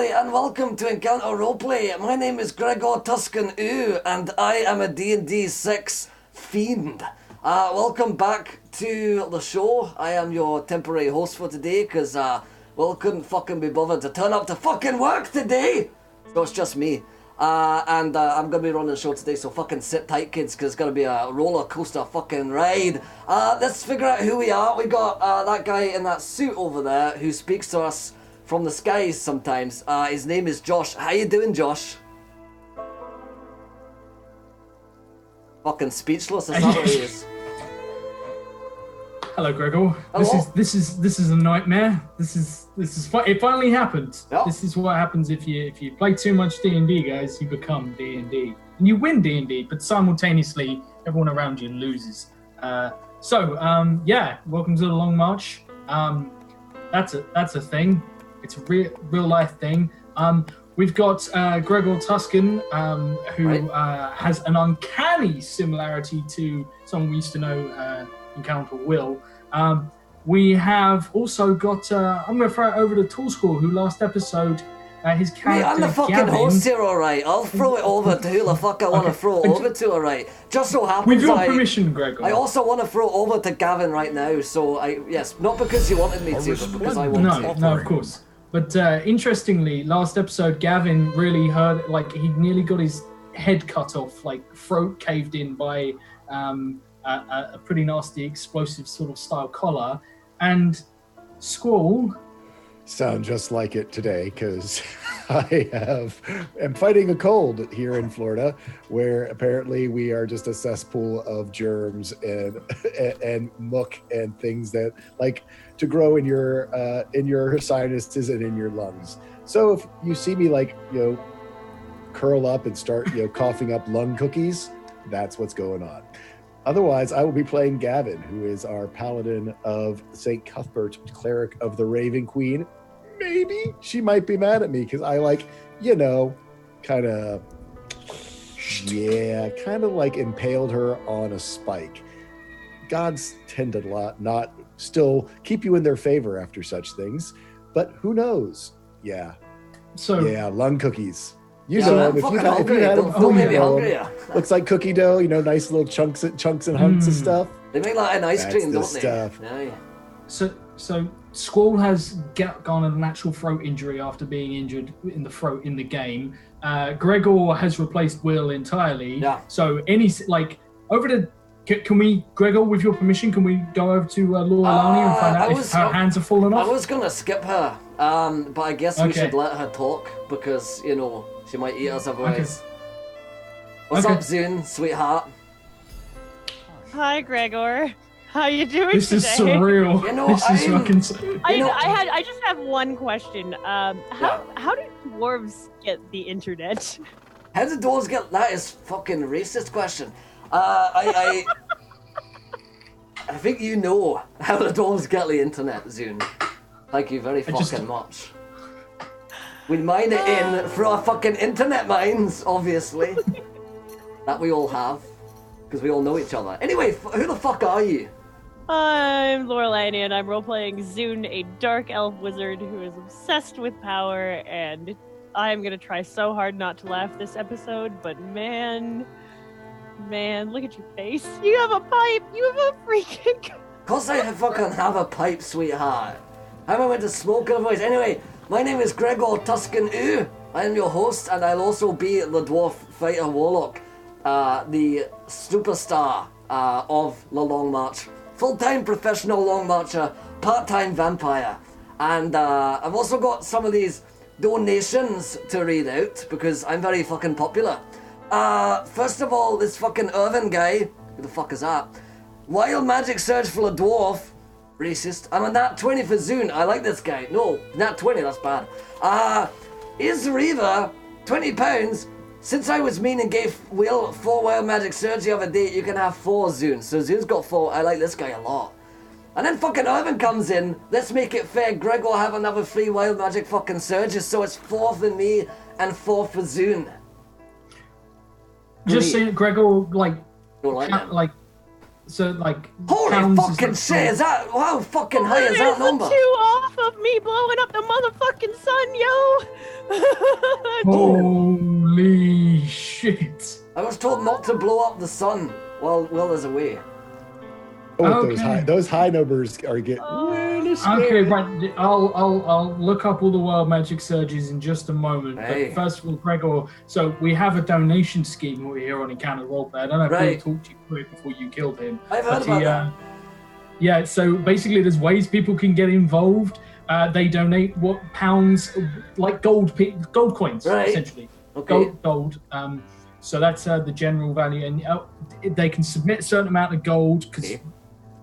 everybody, and welcome to Encounter Roleplay. My name is Gregor Tuscan Ooh, and I am a D&D6 fiend. Welcome back to the show. I am your temporary host for today, because, couldn't fucking be bothered to turn up to fucking work today. So it's just me. I'm going to be running the show today, so fucking sit tight, kids, because it's going to be a roller coaster fucking ride. Let's figure out who we are. We got that guy in that suit over there who speaks to us from the skies sometimes. His name is Josh. How you doing, Josh? Fucking speechless, is that what he is? Hello, Gregor. Hello? This is a nightmare. It finally happened. Yep. This is what happens if you play too much D&D, guys. You become D&D, and you win D&D, but simultaneously everyone around you loses. Welcome to the Long March. That's a thing. It's a real life thing. We've got Gregor Tuscan, who has an uncanny similarity to someone we used to know, Encounter Will. We have also got, I'm going to throw it over to Tool School, who last episode, his character, Mate, I'm the fucking Gavin, host here, alright? I'll throw it over to who the fuck I want to throw it over to, alright? Just so happens with your permission, Gregor. I also want to throw it over to Gavin right now, so yes, not because you wanted me to, but because I want to. No, of course. But interestingly, last episode, Gavin really heard, like, he nearly got his head cut off, like, throat caved in by a pretty nasty explosive sort of style collar. And Squall... Sound just like it today, because am fighting a cold here in Florida, where apparently we are just a cesspool of germs and muck and things that like to grow in your sinuses and in your lungs. So if you see me curl up and start coughing up lung cookies, that's what's going on. Otherwise, I will be playing Gavin, who is our paladin of St. Cuthbert, cleric of the Raven Queen. Maybe she might be mad at me because I kind of impaled her on a spike. Gods tend to not still keep you in their favor after such things, but who knows? Yeah. So lung cookies. You know them. If you had them, don't make me hungry. Looks like cookie dough, nice little chunks and hunks of stuff. They make like an ice cream, don't they? Stuff. Yeah. So Squall has garnered a natural throat injury after being injured in the throat in the game. Gregor has replaced Will entirely. Yeah. So can we, Gregor, with your permission, can we go over to Laura Lani and find out if her hands have fallen off? I was gonna skip her, but I guess we should let her talk because she might eat us otherwise. Okay. What's up, Zune, sweetheart? Hi, Gregor. How you doing this today? Is surreal. I just have one question. How do dwarves get the internet? How do dwarves get that? Is fucking racist question. I think you know how the dwarves get the internet, Zune. Thank you very fucking much. We mine it in through our fucking internet mines, obviously. That we all have. Because we all know each other. Anyway, who the fuck are you? I'm Lorelani, and I'm roleplaying Zune, a dark elf wizard who is obsessed with power, and I'm gonna try so hard not to laugh this episode, but man, look at your face. You have a pipe! You have a freaking... Of course I fucking have a pipe, sweetheart. How am I meant to smoke otherwise? Anyway, my name is Gregor Tuscan Ooh. I am your host, and I'll also be the dwarf fighter warlock, the superstar of the Long March. Full-time professional Long Marcher, part-time vampire. And I've also got some of these donations to read out, because I'm very fucking popular. First of all, this fucking Irvin guy, who the fuck is that? Wild Magic Surge for a Dwarf, racist. I'm a nat 20 for Zune, I like this guy. No, nat 20, that's bad. Is Reaver, £20. Since I was mean and gave Will 4 Wild Magic Surge the other day, you can have 4 Zunes. So Zune's got 4. I like this guy a lot. And then fucking Irvin comes in. Let's make it fair. Greg will have another 3 Wild Magic fucking Surges. So it's 4 for me and 4 for Zune. Just saying, Gregor, So like Holy pounds is fucking like- shit! Is that how fucking high is that There's number? the 2 off of me blowing up the motherfucking sun, yo! Holy shit! I was told not to blow up the sun while Will is away. Oh, Okay. those high numbers are getting really scary. Okay, right. I'll look up all the wild magic surges in just a moment. Hey. But first of all, Gregor, so we have a donation scheme over here on Encounter Roleplay. I don't know if Right. Bill talked you through it before you killed him. I've heard But about that. Yeah, so basically there's ways people can get involved. They donate pounds, like gold coins, Right. essentially. Okay. Gold. So that's the general value. And they can submit a certain amount of gold because... Okay.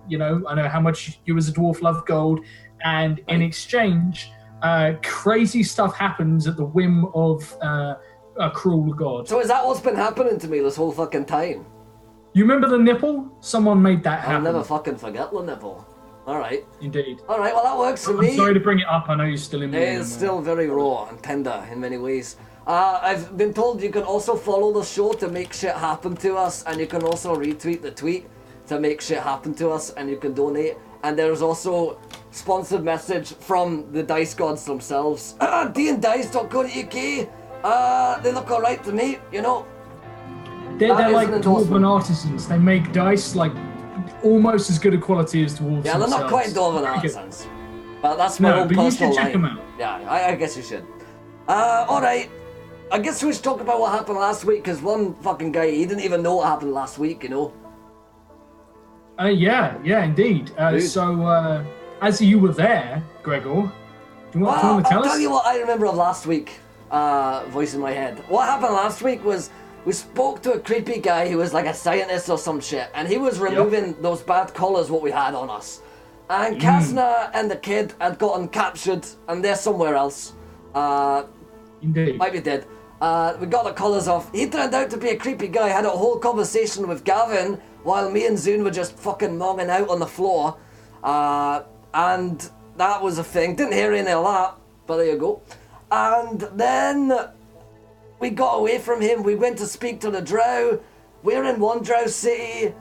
You know, I know how much you as a dwarf love gold, and in exchange, crazy stuff happens at the whim of a cruel god. So is that what's been happening to me this whole fucking time? You remember the nipple? Someone made that I'll happen. never fucking forget the nipple. Alright. Indeed. Alright, well that works for I'm me. sorry to bring it up. I know you're still in It there. is still very raw and tender in many ways. I've been told you can also follow the show to make shit happen to us, and you can also retweet the tweet to make shit happen to us, and you can donate. And there's also sponsored message from the dice gods themselves. D&Dice.co.uk. They look alright to me, you know. They're That is like an endorsement. dwarven artisans. They make dice like almost as good a quality as dwarves. Yeah, they're not quite themselves. dwarven Pretty good. artisans. But that's my No, own but you personal should check line. them out. Yeah, I guess you should. Alright. I guess we should talk about what happened last week, because one fucking guy, he didn't even know what happened last week, you know. Yeah, indeed. Dude. So, as you were there, Gregor, do you want Well, to tell I'll us? tell you what I remember of last week, voice in my head. What happened last week was we spoke to a creepy guy who was like a scientist or some shit, and he was removing those bad collars what we had on us. And Kasna and the kid had gotten captured, and they're somewhere else. Indeed. Might be dead. We got the collars off. He turned out to be a creepy guy, had a whole conversation with Gavin while me and Zune were just fucking monging out on the floor. And that was a thing. Didn't hear any of that, but there you go. And then we got away from him. We went to speak to the drow. We're in one drow city.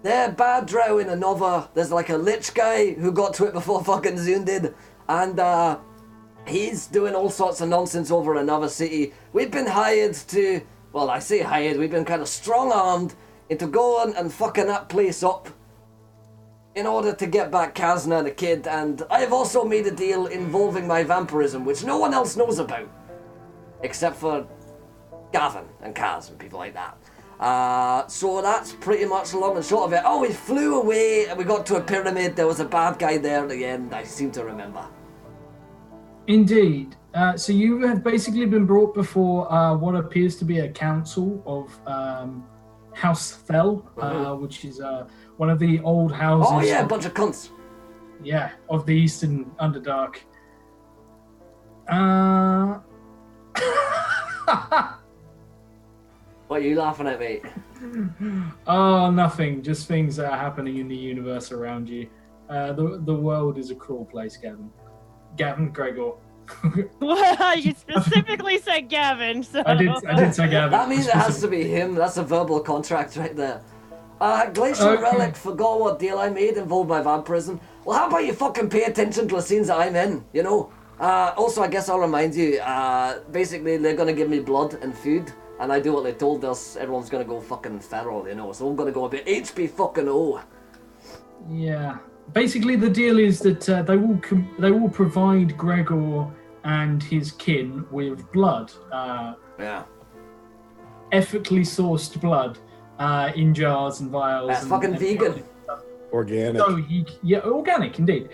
They're bad drow in another. There's like a lich guy who got to it before fucking Zune did. And he's doing all sorts of nonsense over another city. We've been hired to, well, I say hired, we've been kind of strong-armed into going and fucking that place up in order to get back Kasna the kid, and I've also made a deal involving my vampirism, which no one else knows about, except for Gavin and Kaz and people like that. So that's pretty much long and short of it. Oh, we flew away and we got to a pyramid. There was a bad guy there at the end, I seem to remember. Indeed. So you have basically been brought before what appears to be a council of House Fell, which is one of the old houses. Oh yeah, a bunch of cunts. Yeah, of the Eastern Underdark. What are you laughing at, mate? Oh, nothing. Just things that are happening in the universe around you. The world is a cruel place, Gavin. Gavin, Gregor. Well, you specifically said Gavin, so I did say Gavin. That means it has to be him. That's a verbal contract right there. Glacial Okay. Relic forgot what deal I made involved my vampirism. Well, how about you fucking pay attention to the scenes that I'm in, you know? Also, I guess I'll remind you, basically they're gonna give me blood and food, and I do what they told us, everyone's gonna go fucking feral, you know, so I'm gonna go a bit HP fucking O. Yeah. Basically, the deal is that they will provide Gregor and his kin with blood, Yeah. ethically sourced blood, in jars and vials. That's and, fucking and vegan. Organic. So organic indeed.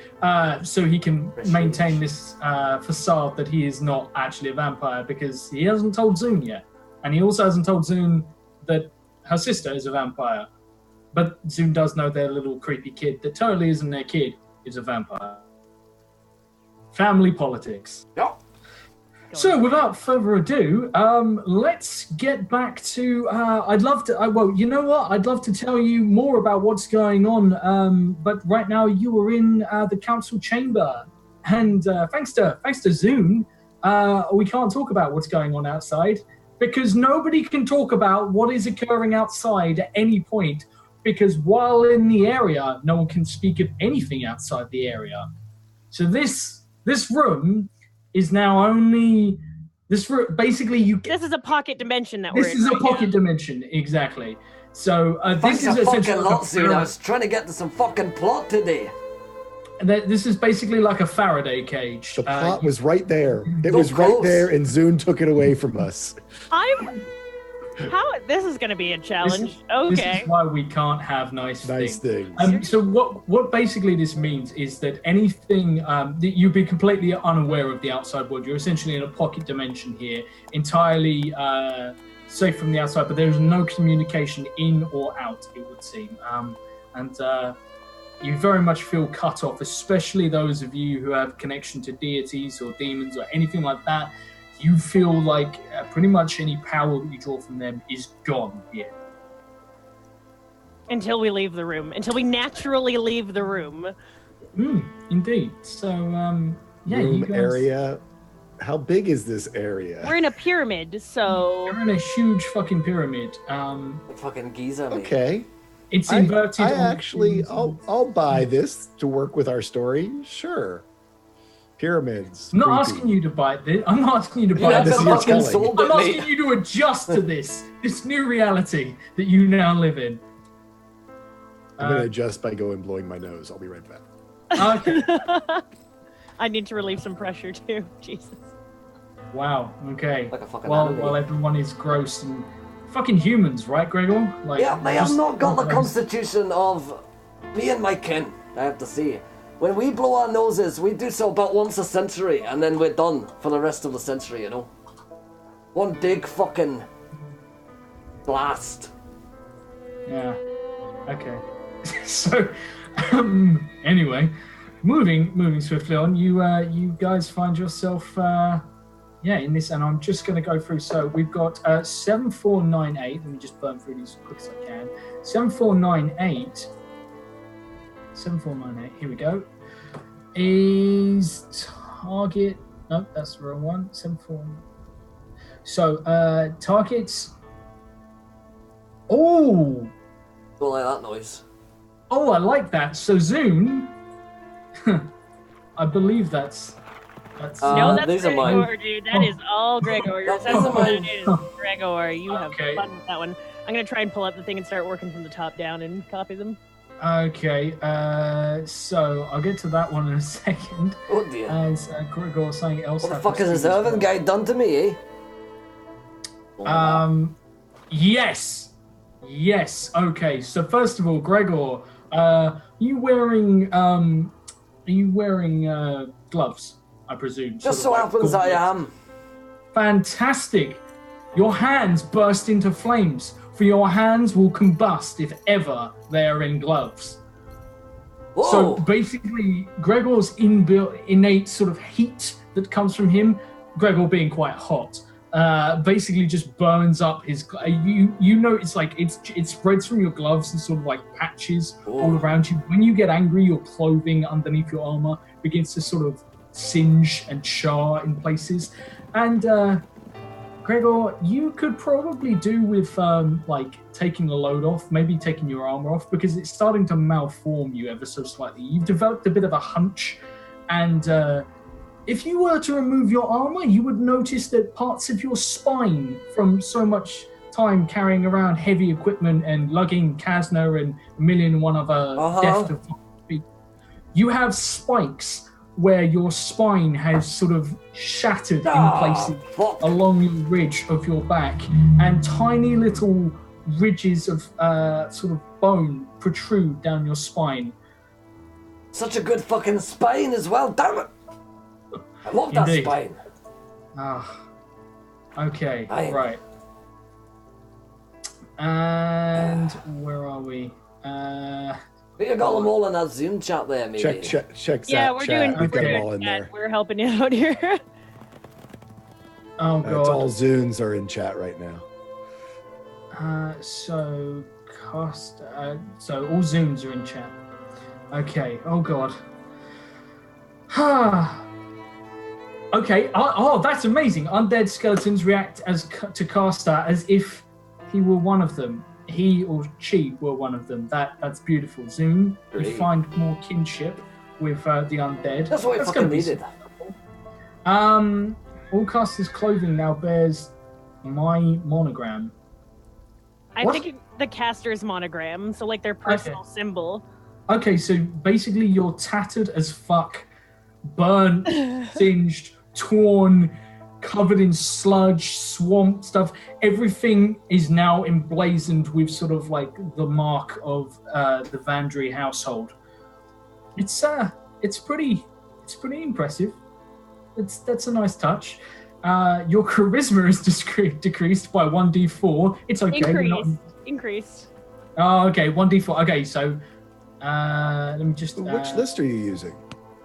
So he can maintain this facade that he is not actually a vampire because he hasn't told Zune yet, and he also hasn't told Zune that her sister is a vampire. But Zune does know their little creepy kid that totally isn't their kid is a vampire. Family politics. Yeah. So, without further ado, let's get back to. I'd love to. Well, you know what? I'd love to tell you more about what's going on. But right now, you are in the council chamber, and thanks to Zune, we can't talk about what's going on outside because nobody can talk about what is occurring outside at any point because while in the area, no one can speak of anything outside the area. So this room is now only this room. Basically, This is a pocket dimension that this is a pocket dimension, exactly. So Thanks this is a fucking essentially lot, Zoon. I was trying to get to some fucking plot today. This is basically like a Faraday cage. The plot was right there. It So was right close. there, and Zune took it away from us. This is going to be a challenge. This Okay. is why we can't have nice Nice things. things. So what basically this means is that anything that you'd be completely unaware of the outside world. You're essentially in a pocket dimension here, entirely safe from the outside, but there's no communication in or out, it would seem. You very much feel cut off, especially those of you who have connection to deities or demons or anything like that. You feel like pretty much any power that you draw from them is gone here. Until we leave the room. Until we naturally leave the room. Indeed. So, yeah, you Room guys... area. How big is this area? We're in a pyramid, so... You're in a huge fucking pyramid. Fucking Giza, mate. Okay. It's inverted. I'll buy this to work with our story. Sure. Pyramids. I'm not creepy. asking you to buy this. I'm not asking you to buy Yeah, this. this fucking is telling. sold I'm it, asking mate. you to adjust to this new reality that you now live in. I'm going to adjust by blowing my nose. I'll be right back. Okay. I need to relieve some pressure too. Jesus. Wow. Okay. Like a fucking While animal. everyone is gross and fucking humans, right, Gregor? Like, Yeah, they have just- not got the constitution of me and my kin, I have to say. When we blow our noses, we do so about once a century, and then we're done for the rest of the century, you know? One big fucking blast. Yeah. Okay. So, anyway, moving swiftly on. You guys find yourself, in this, and I'm just going to go through. So we've got 7498. Let me just burn through these as quick as I can. 7498. 7498. Here we go. Is target? No, that's the wrong one. 74. So targets. Oh. Don't like that noise. Oh, I like that. So Zune, I believe that's. No, that's these are mine. Gregor, dude. That is all Gregor. These That's are what mine. it is, Gregor. You have Okay. fun with that one. I'm going to try and pull up the thing and start working from the top down and copy them. Okay. So I'll get to that one in a second. Oh dear. As Gregor was saying else. What the happens fuck is this to you as Irvin guy done to me, eh? Yes. Okay. So first of all, Gregor, are you wearing gloves? I presume. Just so sort of like happens I gauntlets? am. Fantastic. Your hands burst into flames, for your hands will combust if ever they are in gloves. Whoa! So basically, Gregor's innate sort of heat that comes from him, Gregor being quite hot, basically just burns up his. You know, it's like it spreads from your gloves and sort of like patches all around you. When you get angry, your clothing underneath your armor begins to sort of singe and char in places, and. Gregor, you could probably do with like taking a load off, maybe taking your armor off, because it's starting to malform you ever so slightly. You've developed a bit of a hunch, and if you were to remove your armor, you would notice that parts of your spine, from so much time carrying around heavy equipment and lugging Kazna and a million and one other deft of people, you have spikes where your spine has sort of shattered in places along the ridge of your back, and tiny little ridges of sort of bone protrude down your spine. Such a good fucking spine as well, damn it! I love that Indeed. spine. Okay, Aye. right. And where are we? You got them all in that Zoom chat there, maybe. Check Yeah, that we're chat. doing. We've got them we're all doing in chat. there. We're helping you out here. Oh It's all god. Zunes are in chat right now. So cast. So all Zooms are in chat. Okay. Oh god. Okay. Oh, that's amazing. Undead skeletons react to Caster as if he were one of them. he or she were one of them. That's beautiful. Zoom, you Great. find more kinship with the undead. That's what we fucking gonna be needed. All casters' clothing now bears my monogram. I'm What? thinking the caster's monogram, so like their personal symbol. Okay, so basically you're tattered as fuck, burnt, singed, torn, covered in sludge, swamp stuff. Everything is now emblazoned with sort of like the mark of the Vandry household. It's pretty impressive. That's a nice touch. Your charisma is decreased by 1d4. It's okay. Increased. Oh, okay, 1d4. Okay, so let me just. Which list are you using?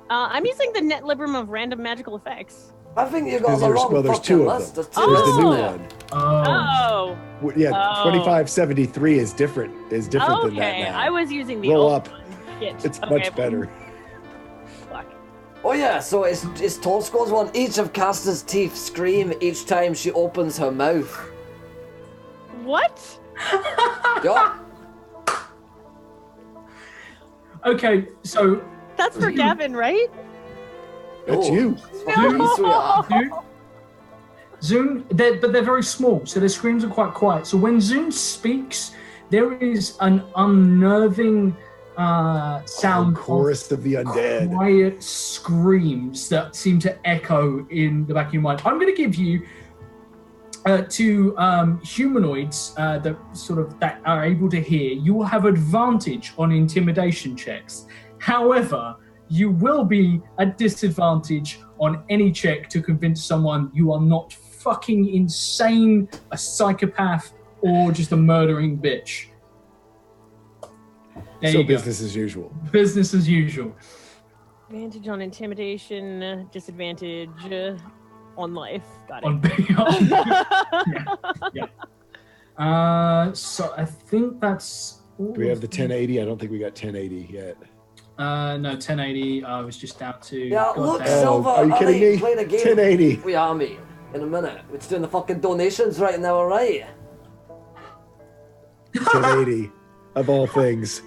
I'm using the net librum of random magical effects. I think you got the There's wrong fucking two of list. them. There's two There's the new lists. one. Oh. Oh. Yeah, Oh. 2573 is different. Is different than that Okay, now. I was using the Roll old up. one. Shit. It's Okay, much better. Fuck. Oh yeah, so it's Tosco's one. Each of Casta's teeth scream each time she opens her mouth. What? Yeah. Okay, so That's for Gavin, right? That's Oh, you. it's fucking you, sweetheart. Zoom, but they're very small, so their screams are quite quiet. So when Zoom speaks, there is an unnerving sound Chorus of the undead. quiet screams that seem to echo in the back of your mind. I'm going to give you to humanoids that are able to hear. You will have advantage on intimidation checks. However, you will be at disadvantage on any check to convince someone you are not fucking insane, a psychopath, or just a murdering bitch. There So you go. business as usual. Business as usual. Advantage on intimidation, disadvantage on life. Got On it. yeah. So I think that's. Do we have the 1080? I don't think we got 1080 yet. No, 1080. I was just down to. Yeah, look, goddamn- Silver, are you I kidding like me? playing a game 1080. We are, mate. In a minute. We're just doing the fucking donations right now, alright? 1080 of all things.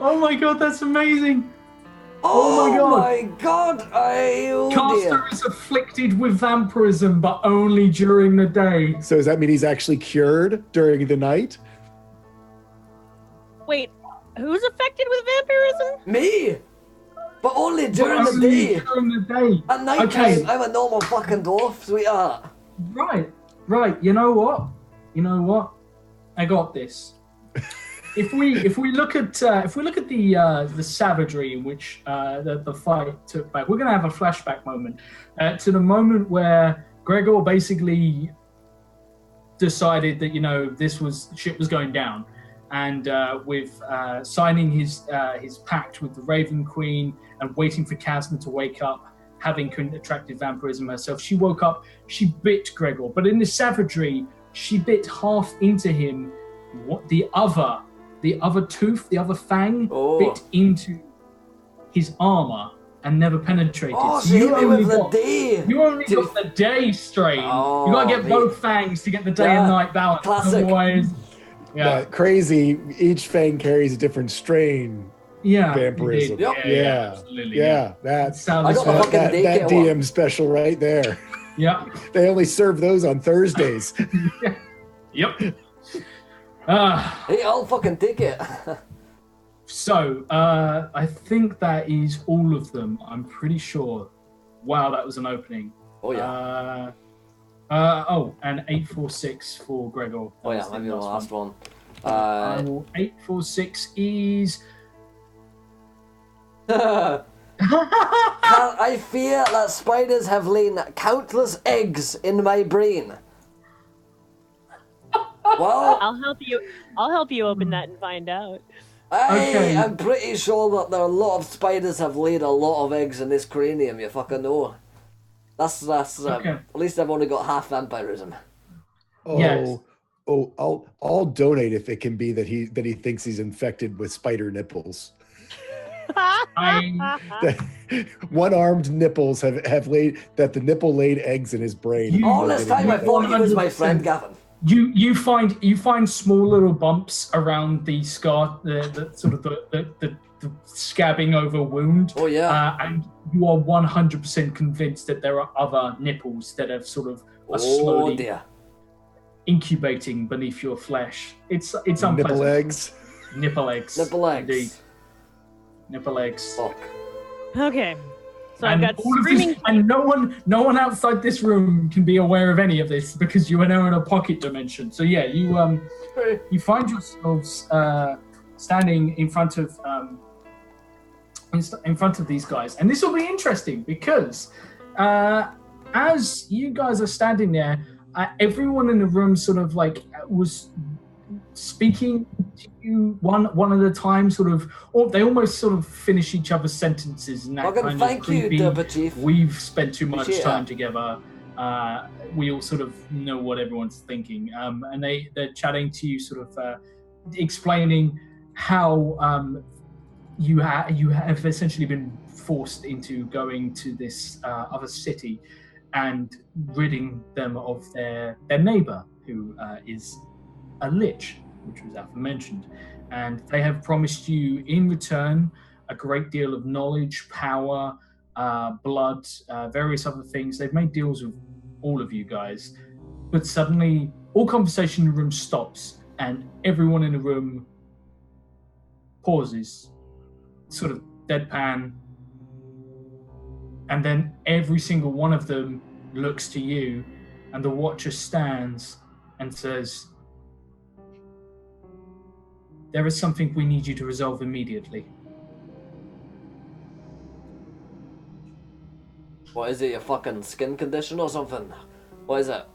Oh my god, that's amazing! Oh my my god! Oh Caster dear. is afflicted with vampirism, but only during the day. So does that mean he's actually cured during the night? Wait, who's affected with vampirism? Me? But only during But the only day. During the day. At night Okay. time, I'm a normal fucking dwarf, sweetheart. Right. You know what? I got this. If we look at the savagery in which the fight took back, we're gonna have a flashback moment to the moment where Gregor basically decided that shit was going down, and with signing his pact with the Raven Queen and waiting for Casma to wake up, having contracted vampirism herself, she woke up, she bit Gregor, but in the savagery, she bit half into him. What the other tooth, the other fang, bit into his armor and never penetrated. Oh, So she hit me with the got, day. you only got the day strain. Oh, you gotta get mate. both fangs to get the day and Yeah, night balance. classic. Otherwise, yeah, Crazy. Each fang carries a different strain. yeah, Vampirism. indeed. Yep. Yeah, absolutely. Yeah, that's Sound I got the effect. fucking that daycare one. DM special right there. Yeah. They only serve those on Thursdays. Yep. Hey, I'll fucking take it. So, I think that is all of them. I'm pretty sure. Wow, that was an opening. Oh yeah. And 846 for Gregor. Oh yeah, That was maybe the last one. 846 is. I fear that spiders have laid countless eggs in my brain. Well, I'll help you open that and find out. Okay. I'm pretty sure that there are a lot of spiders have laid a lot of eggs in this cranium. You fucking know. That's Okay. At least I've only got half vampirism. Oh, Yes. I'll donate if it can be that he thinks he's infected with spider nipples. One-armed nipples have laid that the nipple laid eggs in his brain. You- All this time I thought he was my friend, Gavin. You find small little bumps around the scar, the sort of the scabbing over wound. Oh yeah. And you are 100% convinced that there are other nipples that have sort of are slowly dear. incubating beneath your flesh. It's unpleasant. Nipple eggs. Nipple eggs. Nipple eggs. Indeed. Nipple eggs. Fuck. Okay. So And I've got all of screaming. this, and no one outside this room can be aware of any of this because you are now in a pocket dimension. So yeah, you find yourselves standing in front of these guys, and this will be interesting because as you guys are standing there, everyone in the room sort of like was speaking to you one at a time, sort of, or they almost sort of finish each other's sentences and that Fucking kind thank of creepy, you, Double Chief. we've spent too much Appreciate time that. together. We all sort of know what everyone's thinking, and they're chatting to you, sort of explaining how you have essentially been forced into going to this other city and ridding them of their neighbor, who is a lich, which was aforementioned. And they have promised you in return a great deal of knowledge, power, blood, various other things. They've made deals with all of you guys. But suddenly, all conversation in the room stops, and everyone in the room pauses, sort of deadpan. And then every single one of them looks to you, and the Watcher stands and says, "There is something we need you to resolve immediately." What is it, your fucking skin condition or something? What is it?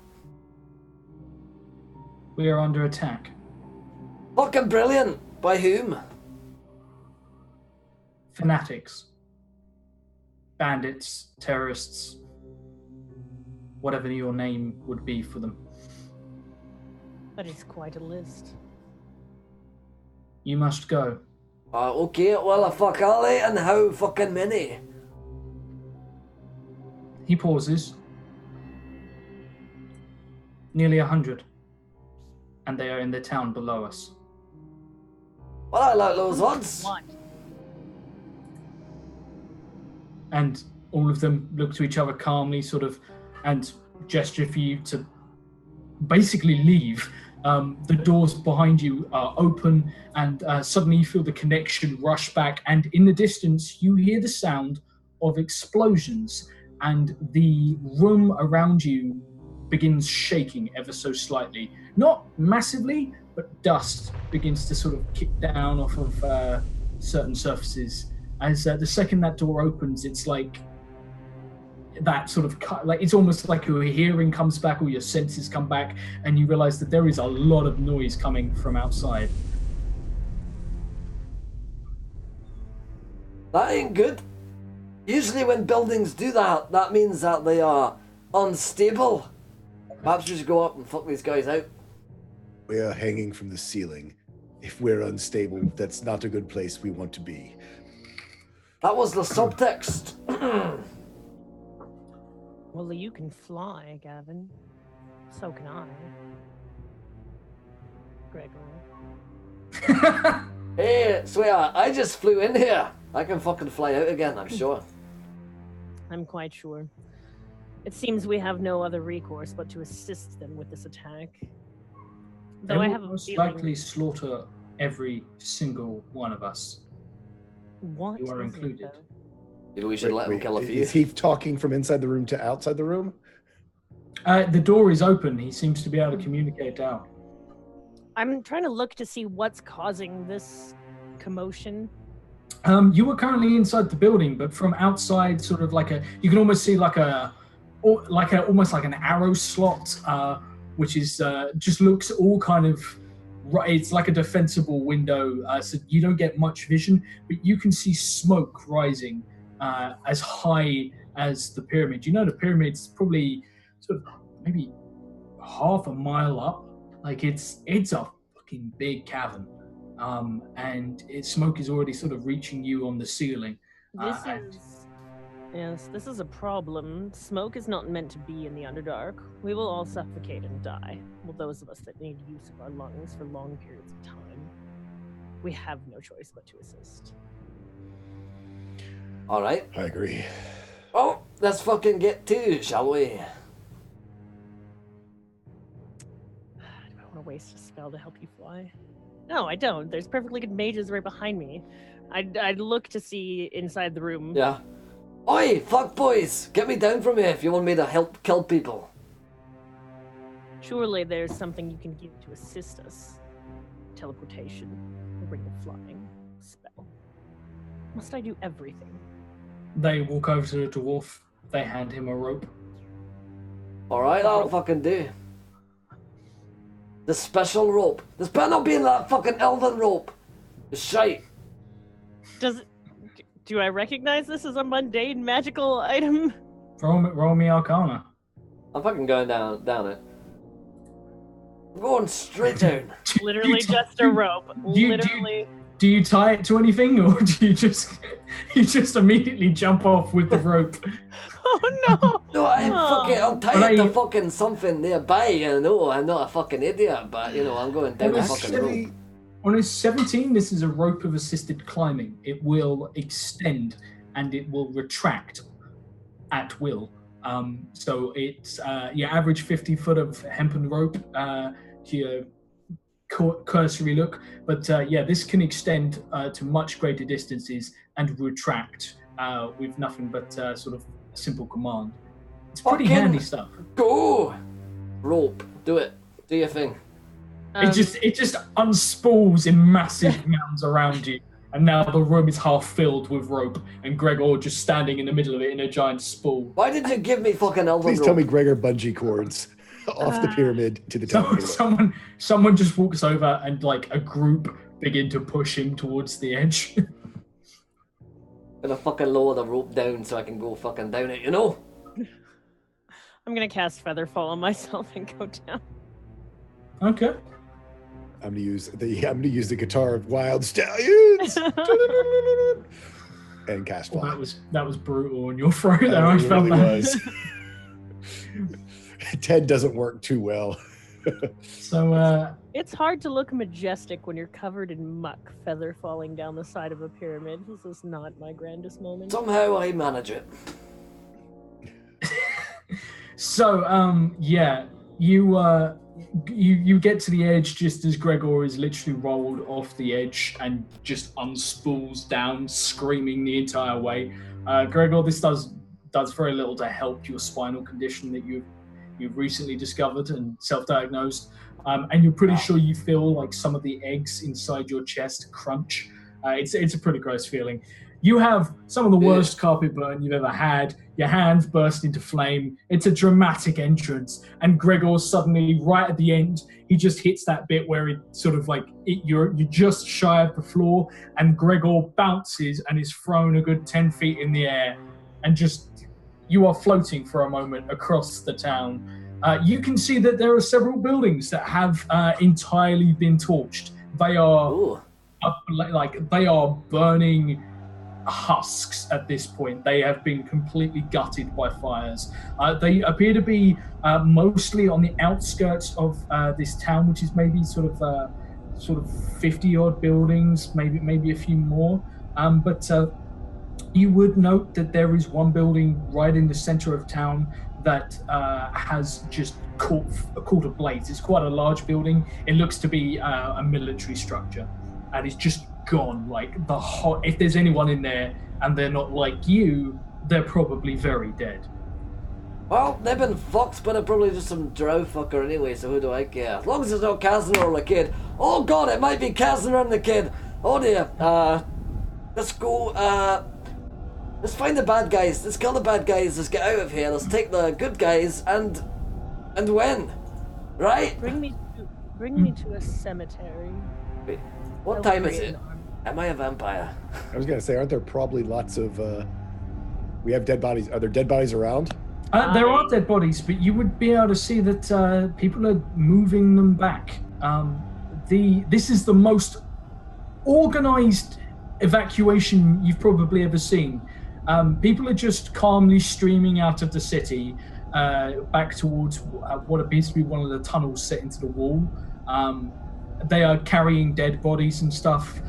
We are under attack. Fucking brilliant! By whom? Fanatics. Bandits, terrorists, whatever your name would be for them. That is quite a list. You must go. Okay, well, fuck all right, and how fucking many? He pauses. Nearly 100. And they are in the town below us. Well, I like those odds. What? And all of them look to each other calmly, sort of, and gesture for you to basically leave. The doors behind you are open, and suddenly you feel the connection rush back, and in the distance you hear the sound of explosions, and the room around you begins shaking ever so slightly. Not massively, but dust begins to sort of kick down off of certain surfaces. As the second that door opens, it's like that sort of like it's almost like your hearing comes back or your senses come back, and you realize that there is a lot of noise coming from outside. That ain't good. Usually when buildings do that, that means that they are unstable. Perhaps we should go up and fuck these guys out. We are hanging from the ceiling. If we're unstable, that's not a good place we want to be. That was the subtext. Well, you can fly, Gavin. So can I. Gregory. Hey, sweetheart, I just flew in here. I can fucking fly out again, I'm sure. I'm quite sure. It seems we have no other recourse but to assist them with this attack. They Though I will have a most feeling... likely slaughter every single one of us. What You are is it, included. though? Maybe we should let him kill a few. Is he talking from inside the room to outside the room? The door is open. He seems to be able to communicate out. I'm trying to look to see what's causing this commotion. You were currently inside the building, but from outside, sort of like you can almost see almost like an arrow slot, which is just looks all kind of right. It's like a defensible window, so you don't get much vision, but you can see smoke rising as high as the pyramid. You know, the pyramid's probably sort of maybe half a mile up. Like it's a fucking big cavern. And smoke is already sort of reaching you on the ceiling. This And is Yes, this is a problem. Smoke is not meant to be in the Underdark. We will all suffocate and die. Well, those of us that need use of our lungs for long periods of time. We have no choice but to assist. All right. I agree. Oh, let's fucking get to it, shall we? Do I want to waste a spell to help you fly? No, I don't. There's perfectly good mages right behind me. I'd look to see inside the room. Yeah. Oi, fuck boys! Get me down from here if you want me to help kill people. Surely there's something you can give to assist us. Teleportation, a ring of flying, a spell. Must I do everything? They walk over to the dwarf. They hand him a rope. Alright, that'll fucking do. The special rope. This better not be that fucking elven rope. It's shite. Do I recognize this as a mundane magical item? Roll me Arcana. I'm fucking going down it. I'm going straight down. Literally just a rope. Literally. Do you tie it to anything, or do you just immediately jump off with the rope? Oh no! No, I'll tie it to fucking something nearby, you know. I'm not a fucking idiot, but you know, I'm going down the fucking rope. On a 17, this is a rope of assisted climbing. It will extend and it will retract at will. So it's your average 50 foot of hempen rope to your cursory look. But this can extend to much greater distances and retract with nothing but sort of a simple command. It's pretty handy stuff. Go! Rope. Do it. Do your thing. It just unspools in massive mounds around you, and now the room is half filled with rope, and Gregor just standing in the middle of it in a giant spool. Why did you give me fucking elven rope? Please tell me Gregor bungee cords off the pyramid to the top. Someone just walks over and like a group begin to push him towards the edge. Gonna fucking lower the rope down so I can go fucking down it, you know? I'm gonna cast Featherfall on myself and go down. Okay. I'm gonna use the guitar of Wild Stallions and cast fly. Well, that was brutal on your throat there. It I felt really that. was. Ted doesn't work too well. So it's hard to look majestic when you're covered in muck, feather falling down the side of a pyramid. This is not my grandest moment. Somehow I manage it. You get to the edge just as Gregor is literally rolled off the edge and just unspools down, screaming the entire way. Gregor, this does very little to help your spinal condition that you've recently discovered and self-diagnosed, and you're pretty sure you feel like some of the eggs inside your chest crunch. It's a pretty gross feeling. You have some of the worst carpet burn you've ever had. Your hands burst into flame. It's a dramatic entrance. And Gregor suddenly, right at the end, he just hits that bit where it sort of like, you're just shy of the floor, and Gregor bounces and is thrown a good 10 feet in the air. And just, you are floating for a moment across the town. You can see that there are several buildings that have entirely been torched. They are, they are burning husks at this point. They have been completely gutted by fires. They appear to be mostly on the outskirts of this town, which is maybe sort of 50 odd buildings, maybe a few more. But you would note that there is one building right in the center of town that has just caught ablaze. It's quite a large building. It looks to be a military structure, and it's just gone. Like if there's anyone in there and they're not like you, they're probably very dead. Well, they've been fucked, but they're probably just some drow fucker anyway, so who do I care? As long as it's not Kazner or the kid. Oh god, it might be Kazner and the kid. Oh dear. Let's go, let's find the bad guys. Let's kill the bad guys. Let's get out of here. Let's take the good guys and win. Right? Bring me to a cemetery. Wait, what time is it? Am I a vampire? I was gonna say, aren't there probably lots of we have dead bodies. Are there dead bodies around? There are dead bodies, but you would be able to see that people are moving them back. This is the most organized evacuation you've probably ever seen. People are just calmly streaming out of the city back towards what appears to be one of the tunnels set into the wall. They are carrying dead bodies and stuff.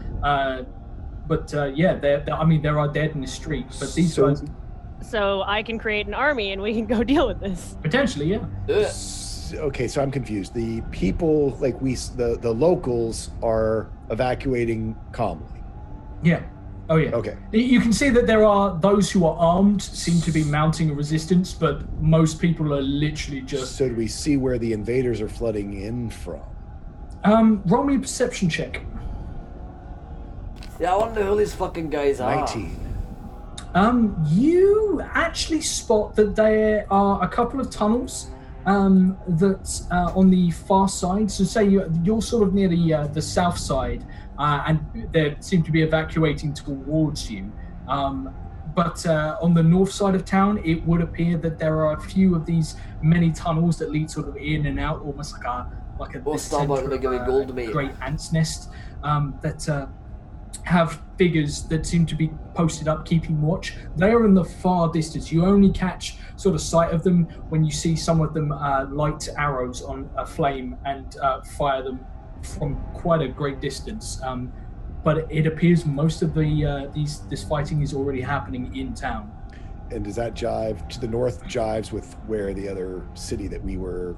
But there are dead in the street. But these guys... So I can create an army and we can go deal with this. Potentially, yeah. Okay, so I'm confused. The people, like the locals, are evacuating calmly. Yeah. Oh, yeah. Okay. You can see that there are those who are armed, seem to be mounting a resistance, but most people are literally just... So do we see where the invaders are flooding in from? Roll me a perception check. Yeah, I wonder who these fucking guys are. 19. You actually spot that there are a couple of tunnels that on the far side. So say you're sort of near the south side, and they seem to be evacuating towards you. But on the north side of town, it would appear that there are a few of these many tunnels that lead sort of in and out, almost like a great ant's nest that have figures that seem to be posted up keeping watch. They are in the far distance. You only catch sort of sight of them when you see some of them light arrows on a flame and fire them from quite a great distance. But it appears most of this fighting is already happening in town. And does that jive to the north? Jives with where the other city that we were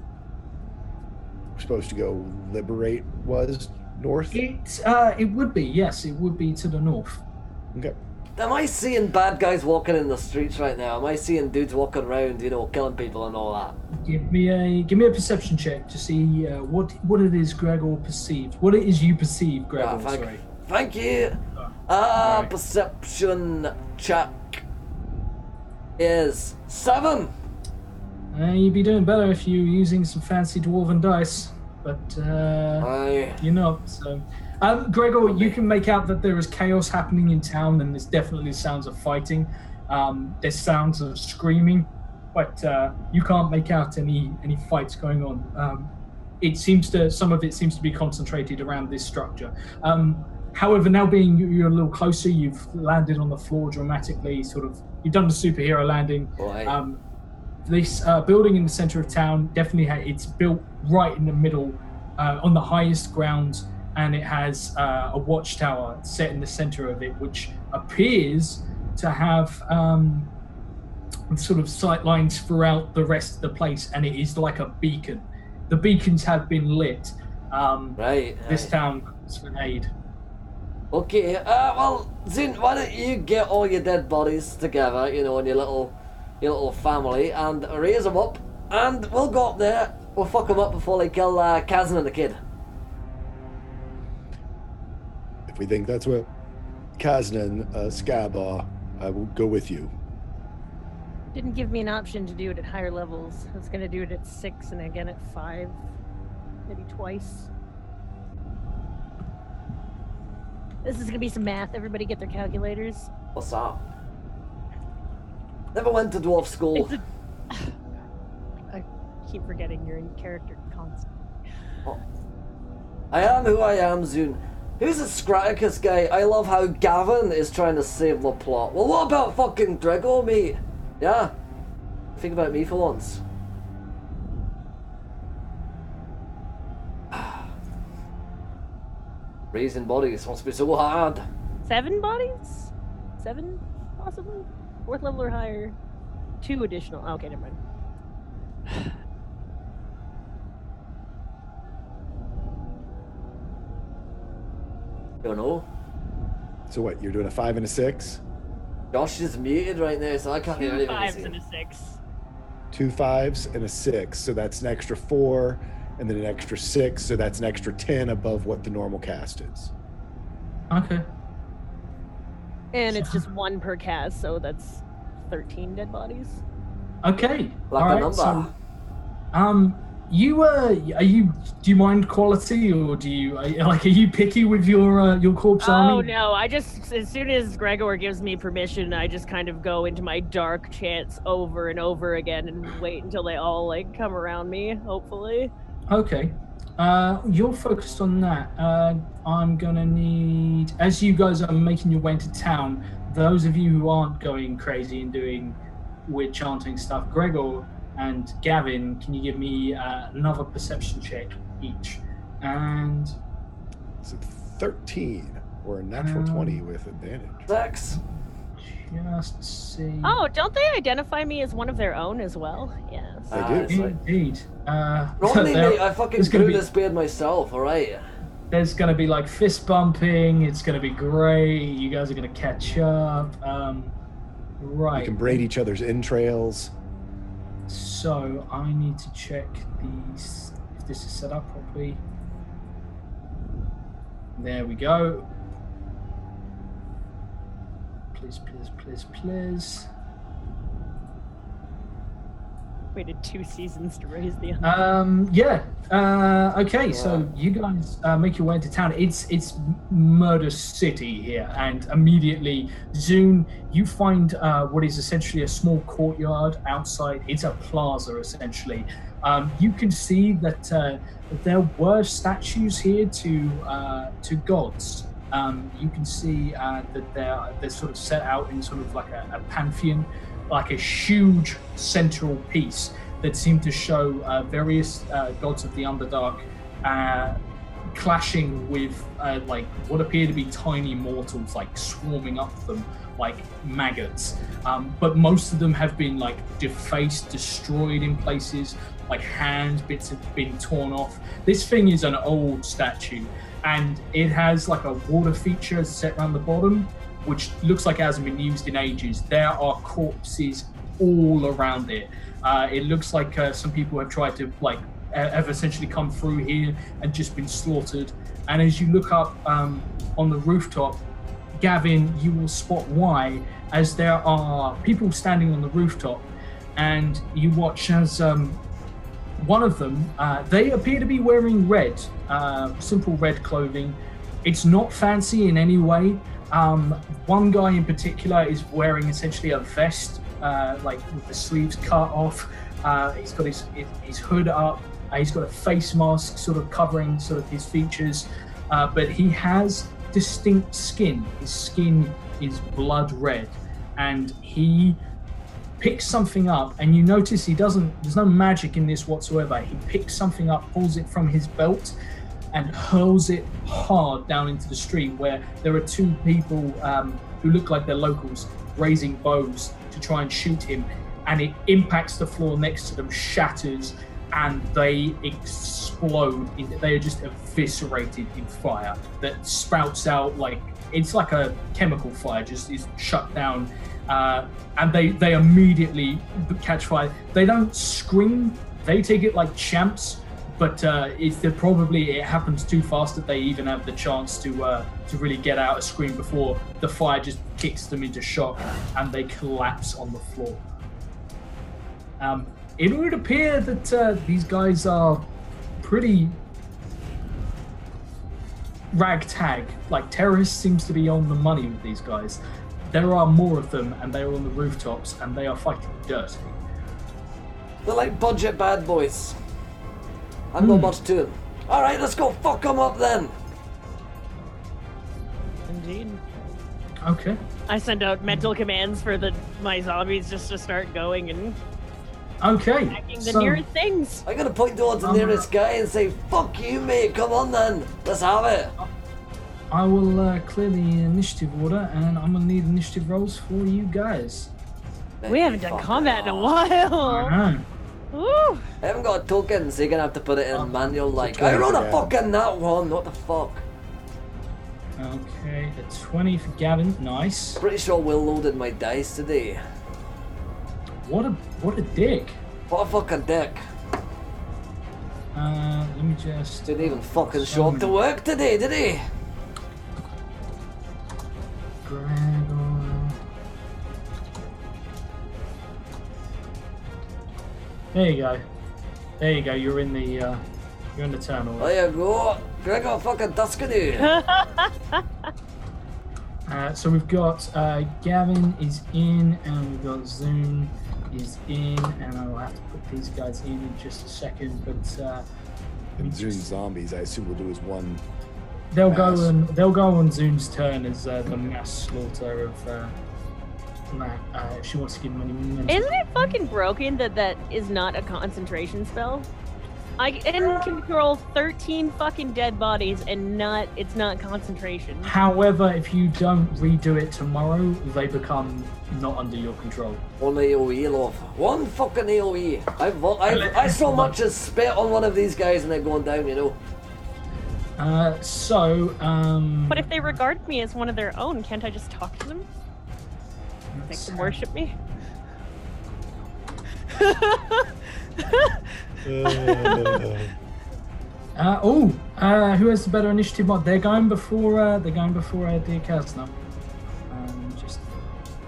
supposed to go liberate was? North? It would be, yes. It would be to the north. Okay. Am I seeing bad guys walking in the streets right now? Am I seeing dudes walking around, killing people and all that? Give me a perception check to see what it is Gregor perceives. What it is you perceive, Gregor. Thank you. Right. Perception check is 7. You'd be doing better if you were using some fancy dwarven dice. But you're not. So, Gregor, you can make out that there is chaos happening in town, and there's definitely sounds of fighting. There's sounds of screaming, but you can't make out any fights going on. Some of it seems to be concentrated around this structure. However, now being you're a little closer, you've landed on the floor dramatically. You've done the superhero landing. This building in the center of town it's built right in the middle, on the highest ground, and it has a watchtower set in the center of it, which appears to have sort of sight lines throughout the rest of the place, and it is like a beacon. The beacons have been lit. This town is for aid. Okay, well, Zune, why don't you get all your dead bodies together, and your little family, and raise them up, and we'll go up there. We'll fuck them up before they kill Kazan and the kid. If we think that's what Kazan and Scab are, I will go with you. Didn't give me an option to do it at higher levels. I was going to do it at 6 and again at 5. Maybe twice. This is going to be some math. Everybody get their calculators. What's up? Never went to dwarf school. I keep forgetting you're in character constantly. Oh. I am who I am, Zune. Who's this Scraticus guy? I love how Gavin is trying to save the plot. Well, what about fucking Gregor, mate? Yeah? Think about me for once. Raising bodies must be so hard. 7 bodies? 7, possibly? 4th level or higher. 2 additional. Oh, okay, never mind. Don't know. So what? You're doing a 5 and a 6? Josh is muted right now, so I can't hear 2 anything. 5s and a 6. 2 5s and a 6. So that's an extra 4, and then an extra 6. So that's an extra 10 above what the normal cast is. Okay. And it's just 1 per cast, so that's 13 dead bodies. Okay. Like all a right. number. So, do you mind quality, or are you picky with your corpse army? Oh no, as soon as Gregor gives me permission, I just kind of go into my dark chants over and over again and wait until they all come around me, hopefully. Okay. You're focused on that. I'm gonna need, as you guys are making your way into town, those of you who aren't going crazy and doing weird chanting stuff, Gregor and Gavin, can you give me another perception check each? And Is it 13 or a natural 20 with advantage? 6. just see. Oh, don't they identify me as one of their own as well? Yes. They do. It's like, Indeed. Normally, there- mate, I fucking there's gonna grew be- this beard myself, alright? There's going to be like fist bumping. It's going to be great. You guys are going to catch up. Right. We can braid each other's entrails. So I need to check these if this is set up properly. There we go. Please, please, please, please. Waited 2 seasons to raise the. Okay, so you guys make your way into town. It's Murder City here, and immediately, Zune, you find what is essentially a small courtyard outside. It's a plaza, essentially. You can see that there were statues here to gods. You can see that they're sort of set out in sort of like a pantheon, like a huge central piece that seemed to show various gods of the Underdark clashing with like what appear to be tiny mortals, like swarming up them like maggots. But most of them have been like defaced, destroyed in places, like hand bits have been torn off. This thing is an old statue, and it has like a water feature set around the bottom, which looks like it hasn't been used in ages. There are corpses all around it. It looks like some people have tried to have essentially come through here and just been slaughtered. And as you look up on the rooftop, Gavin, you will spot why, as there are people standing on the rooftop, and you watch as one of them, they appear to be wearing red, simple red clothing. It's not fancy in any way. One guy in particular is wearing essentially a vest, like with the sleeves cut off. He's got his hood up. He's got a face mask sort of covering sort of his features, but he has distinct skin. His skin is blood red, and he picks something up, and you notice there's no magic in this whatsoever. He picks something up, pulls it from his belt, and hurls it hard down into the street, where there are 2 people who look like they're locals raising bows to try and shoot him, and it impacts the floor next to them, shatters, and they explode. They are just eviscerated in fire that sprouts out like it's like a chemical fire, just is shut down, and they immediately catch fire. They don't scream, they take it like champs. But it happens too fast that they even have the chance to really get out a scream before the fire just kicks them into shock and they collapse on the floor. It would appear that these guys are pretty ragtag. Like, terrorists seems to be on the money with these guys. There are more of them, and they are on the rooftops, and they are fighting dirty. They're like budget bad boys. I'm not much to them. Alright, let's go fuck them up then. Indeed. Okay. I send out mental commands for my zombies just to start going and Okay. attacking the nearest things. I'm gonna point towards the nearest guy and say, fuck you, mate, come on then. Let's have it. I will clear the initiative order, and I'm gonna need initiative rolls for you guys. We haven't done Fuck combat in a off. while. I know. Woo. I haven't got a token, so you're gonna have to put it in manual like. 20 I rolled a for fucking nat one, what the fuck? Okay, a 20 for Gavin. Nice. Pretty sure Will loaded my dice today. What a dick. What a fucking dick. Let me just. Didn't even fucking show up to work today, did he? Gregor. There you go. There you go. You're in the terminal. There you go. Gregor fucking Tuscany. So we've got Gavin is in, and we've got Zune is in, and I will have to put these guys in just a second. But And Zune zombies, I assume we'll do is one they'll go on Zoon's turn as the mass slaughter of Matt. If she wants to give him any momentum. Isn't it fucking broken that is not a concentration spell? I can control 13 fucking dead bodies and it's not concentration. However, if you don't redo it tomorrow, they become not under your control. One AoE, love. One fucking AoE. I so much as spit on one of these guys and they're going down, you know. But if they regard me as one of their own, can't I just talk to them? Make them worship me? Who has the better initiative mod? They're going before dear Kazna. Just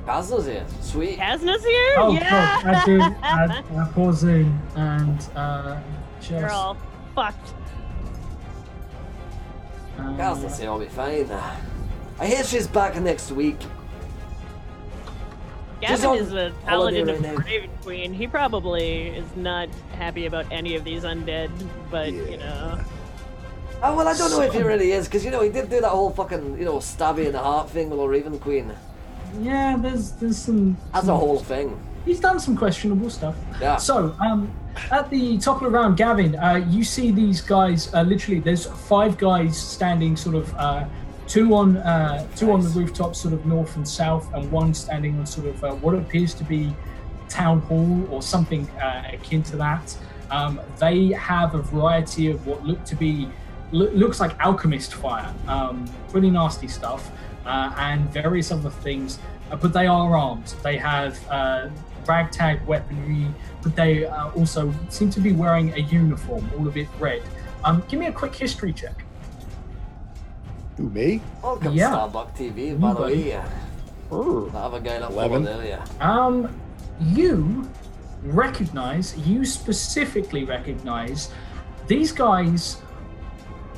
Kazna's here. Sweet. Kazna's here? oh Yeah! god, I poor Zoon and just You're all fucked. Kazna's here, I'll be fine. I hear she's back next week. Gavin is a paladin right of now. the Raven Queen. He probably is not happy about any of these undead, but you know. Oh, well, I don't know if he really is, because, you know, he did do that whole fucking, you know, stabby in the heart thing with the Raven Queen. Yeah, there's some. That's a whole thing. He's done some questionable stuff. Yeah. So, at the top of the round, Gavin, you see these guys. Literally, there's 5 guys standing, sort of. Two on the rooftop, sort of north and south, and one standing on sort of what appears to be town hall or something akin to that. They have a variety of what looks like alchemist fire, pretty nasty stuff, and various other things. But they are armed. They have ragtag weaponry, but they also seem to be wearing a uniform, all of it red. Give me a quick history check. Who, me? Welcome, Yeah. Starbuck TV, by the way. I have a guy that 11. followed earlier. You specifically recognize these guys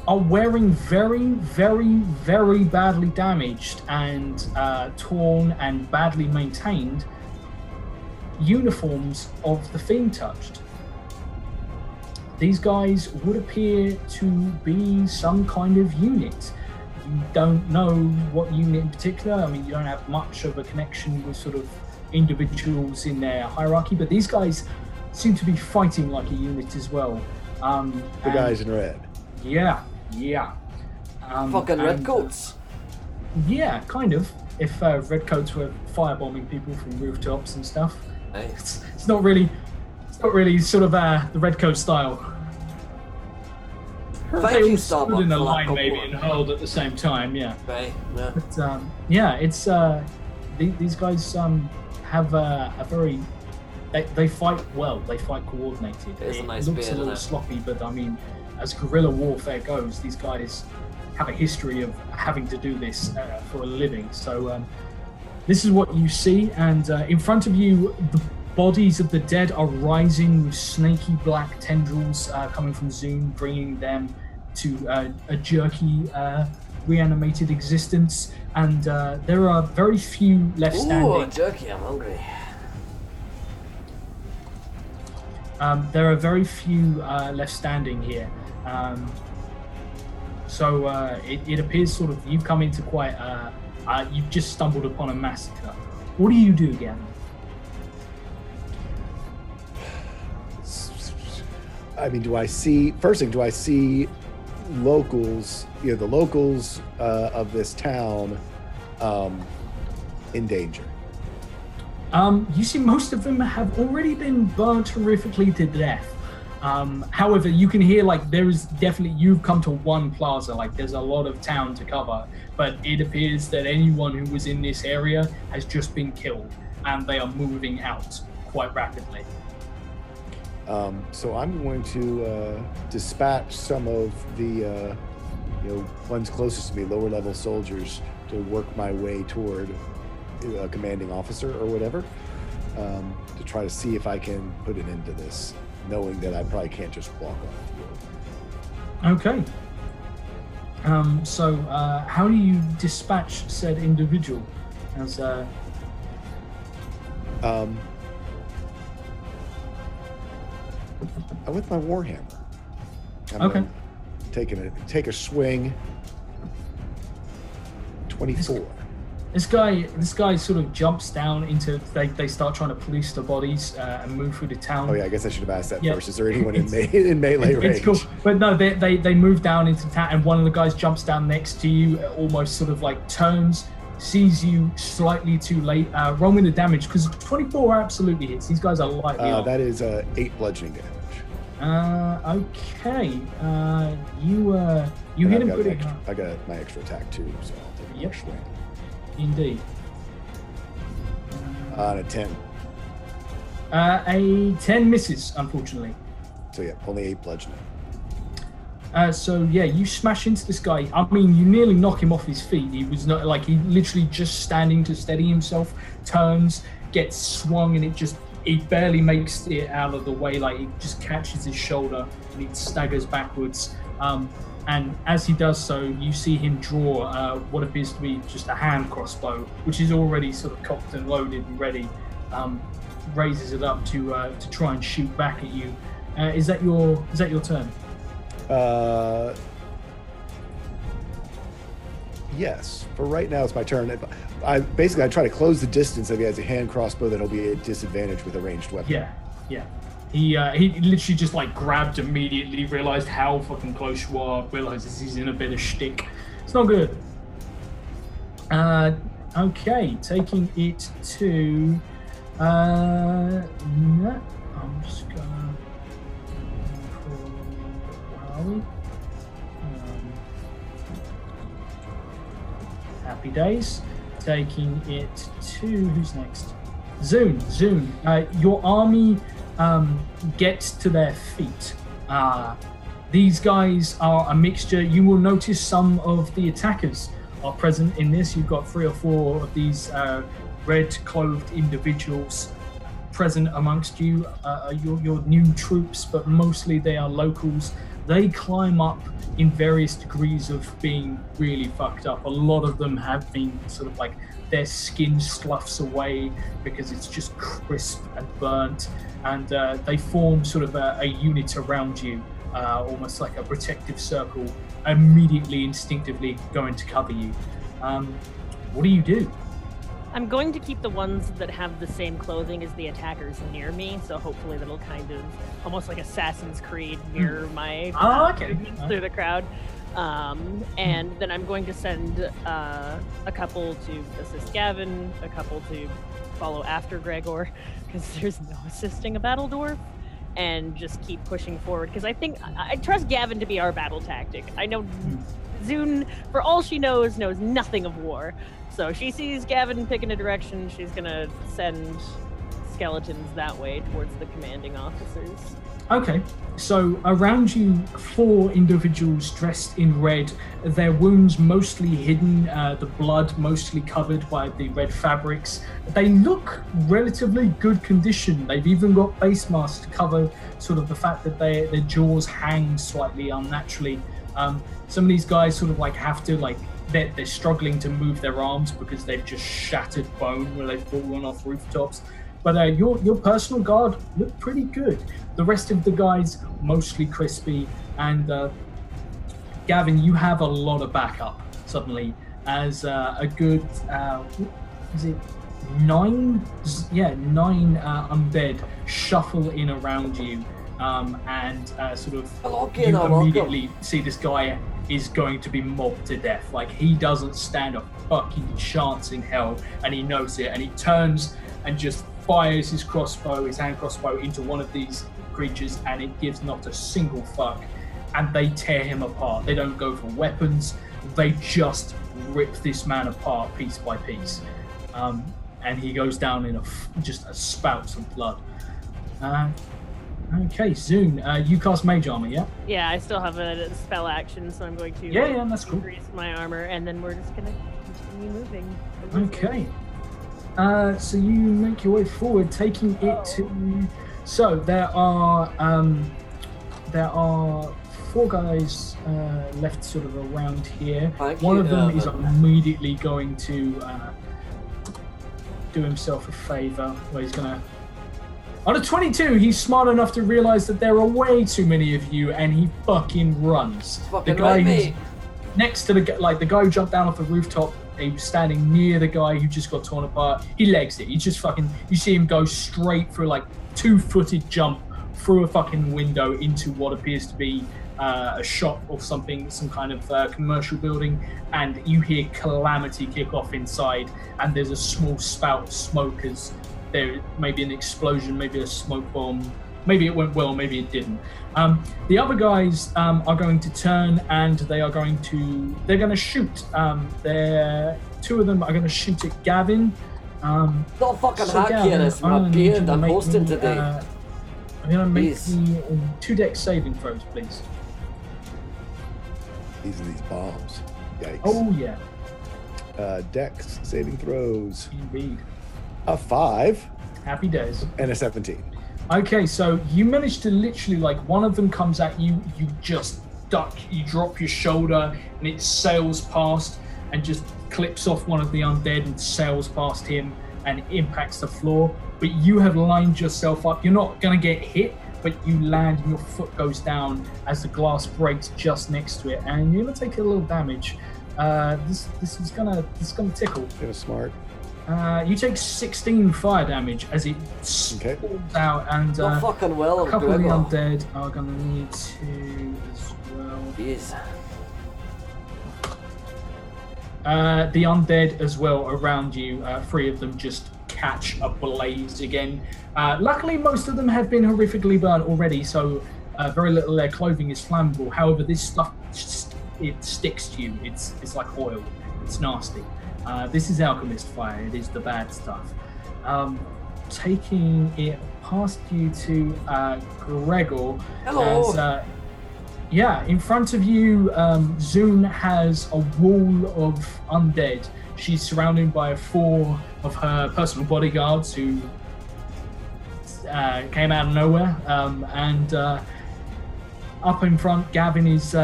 are wearing very, very, very badly damaged and torn and badly maintained uniforms of the Fiend Touched. These guys would appear to be some kind of unit. You don't know what unit in particular. I mean, you don't have much of a connection with sort of individuals in their hierarchy, but these guys seem to be fighting like a unit as well. The guys in red. Yeah. Fucking redcoats. Yeah, kind of. If redcoats were firebombing people from rooftops and stuff. Nice. It's not really sort of the redcoat style. Thank you, stood Starbuck, in a for that line couple maybe one. and hurled at the same time, yeah. Right, yeah. But it's these guys have a very they fight well. They fight coordinated. It is a nice looks beard, a little isn't it? sloppy, but I mean, as guerrilla warfare goes, these guys have a history of having to do this for a living. So this is what you see, and in front of you, the bodies of the dead are rising with snaky black tendrils coming from Zoom, bringing them to a jerky, reanimated existence. And there are very few left standing. Ooh, jerky, I'm hungry. There are very few left standing here. So it appears sort of you've come into quite, you've just stumbled upon a massacre. What do you do, Gavin? I mean, do I see locals, the locals of this town in danger? You see most of them have already been burnt horrifically to death. However, you can hear you've come to one plaza, there's a lot of town to cover, but it appears that anyone who was in this area has just been killed and they are moving out quite rapidly. So I'm going to dispatch some of the ones closest to me, lower level soldiers, to work my way toward a commanding officer or whatever, to try to see if I can put an end to this, knowing that I probably can't just walk off the field. Okay. So how do you dispatch said individual? As with my warhammer. I'm Okay. gonna take a swing 24. This guy sort of jumps down into. They start trying to police the bodies and move through the town. Oh yeah, I guess I should have asked that Yeah. first. Is there anyone in melee range? It's cool, but no, they move down into town, and one of the guys jumps down next to you, almost sort of like turns, sees you slightly too late. Roll me the damage because 24 absolutely hits. These guys are lightly armed. That is 8 bludgeoning damage. Okay. You hit him pretty hard. I got my extra attack too, so I'll take a swing. Indeed. On a 10. A 10 misses, unfortunately. So yeah, only 8 bludgeoning. So yeah, you smash into this guy. I mean, you nearly knock him off his feet. He was not like he literally just standing to steady himself, turns, gets swung, and it barely makes it out of the way. Like it just catches his shoulder and he staggers backwards. And as he does so, you see him draw what appears to be just a hand crossbow, which is already sort of cocked and loaded and ready. Raises it up to try and shoot back at you. Is that your turn? Yes. For right now, it's my turn. I try to close the distance. If he has a hand crossbow, that'll be a disadvantage with a ranged weapon. Yeah. He literally just like grabbed immediately, realized how fucking close you are, realizes he's in a bit of shtick. It's not good. Okay, taking it to. No, I'm just gonna. Where are we? Happy days. Taking it to who's next? Zune. Your army gets to their feet. These guys are a mixture. You will notice some of the attackers are present in this. You've got 3 or 4 of these red-clothed individuals present amongst you. Your new troops, but mostly they are locals. They climb up in various degrees of being really fucked up. A lot of them have been sort of like their skin sloughs away because it's just crisp and burnt, and they form sort of a unit around you, almost like a protective circle, immediately, instinctively going to cover you. What do you do? I'm going to keep the ones that have the same clothing as the attackers near me, so hopefully that'll kind of, almost like Assassin's Creed, mirror my movements through the crowd. And then I'm going to send a couple to assist Gavin, a couple to follow after Gregor, because there's no assisting a battle dwarf, and just keep pushing forward, because I think I trust Gavin to be our battle tactic. I know Zune, for all she knows nothing of war. So she sees Gavin picking a direction, she's gonna send skeletons that way towards the commanding officers. Okay, so around you, 4 individuals dressed in red, their wounds mostly hidden, the blood mostly covered by the red fabrics. They look relatively good condition. They've even got face masks to cover sort of the fact that their jaws hang slightly unnaturally. Some of these guys sort of like have to like, they're struggling to move their arms because they've just shattered bone where they've fallen off rooftops. But your personal guard looked pretty good. The rest of the guys, mostly crispy. And Gavin, you have a lot of backup suddenly as a good, is it 9? Yeah, 9 undead shuffle in around you. And sort of you immediately see this guy is going to be mobbed to death. Like, he doesn't stand a fucking chance in hell, and he knows it, and he turns and just fires his hand crossbow into one of these creatures, and it gives not a single fuck, and they tear him apart. They don't go for weapons, they just rip this man apart piece by piece, and he goes down in just a spout of blood. Okay, Zune, you cast Mage Armor, yeah? Yeah, I still have a spell action, so I'm going to yeah, that's cool. increase my armor, and then we're just going to continue moving. Okay. So you make your way forward, taking it to... So there are 4 guys left sort of around here. One of them is immediately going to do himself a favor, where he's going to... On a 22, he's smart enough to realize that there are way too many of you, and he fucking runs. Fucking the guy right, who's mate. next to the guy who jumped down off the rooftop he was standing near the guy who just got torn apart. He legs it. He just fucking, you see him go straight through like 2-footed jump through a fucking window into what appears to be a shop or something, some kind of commercial building, and you hear calamity kick off inside, and there's a small spout of smoke as there may be an explosion, maybe a smoke bomb, maybe it went well, maybe it didn't. The other guys are going to turn and they're going to shoot. Two of them are going to shoot at Gavin. Not fucking hack here, it's my beard, I'm hosting today. I'm going to make the 2 deck saving throws, please. These are these bombs. Yikes. Oh, yeah. Dex saving throws. Indeed. A 5. Happy days. And a 17. Okay, so you managed to literally, like, one of them comes at you, you just duck, you drop your shoulder, and it sails past and just clips off one of the undead and sails past him and impacts the floor. But you have lined yourself up. You're not going to get hit, but you land and your foot goes down as the glass breaks just next to it, and you're going to take a little damage. This is gonna tickle. It was smart. You take 16 fire damage as it spawns out, and a couple of the undead are gonna need to as well. Jeez. The undead as well around you, 3 of them just catch a blaze again. Luckily, most of them have been horrifically burnt already, so very little of their clothing is flammable. However, this stuff, it sticks to you. It's like oil. It's nasty. This is alchemist fire. It is the bad stuff. Taking it past you to Gregor. Hello. As, in front of you, Zune has a wall of undead. She's surrounded by 4 of her personal bodyguards who came out of nowhere. And up in front, Gavin is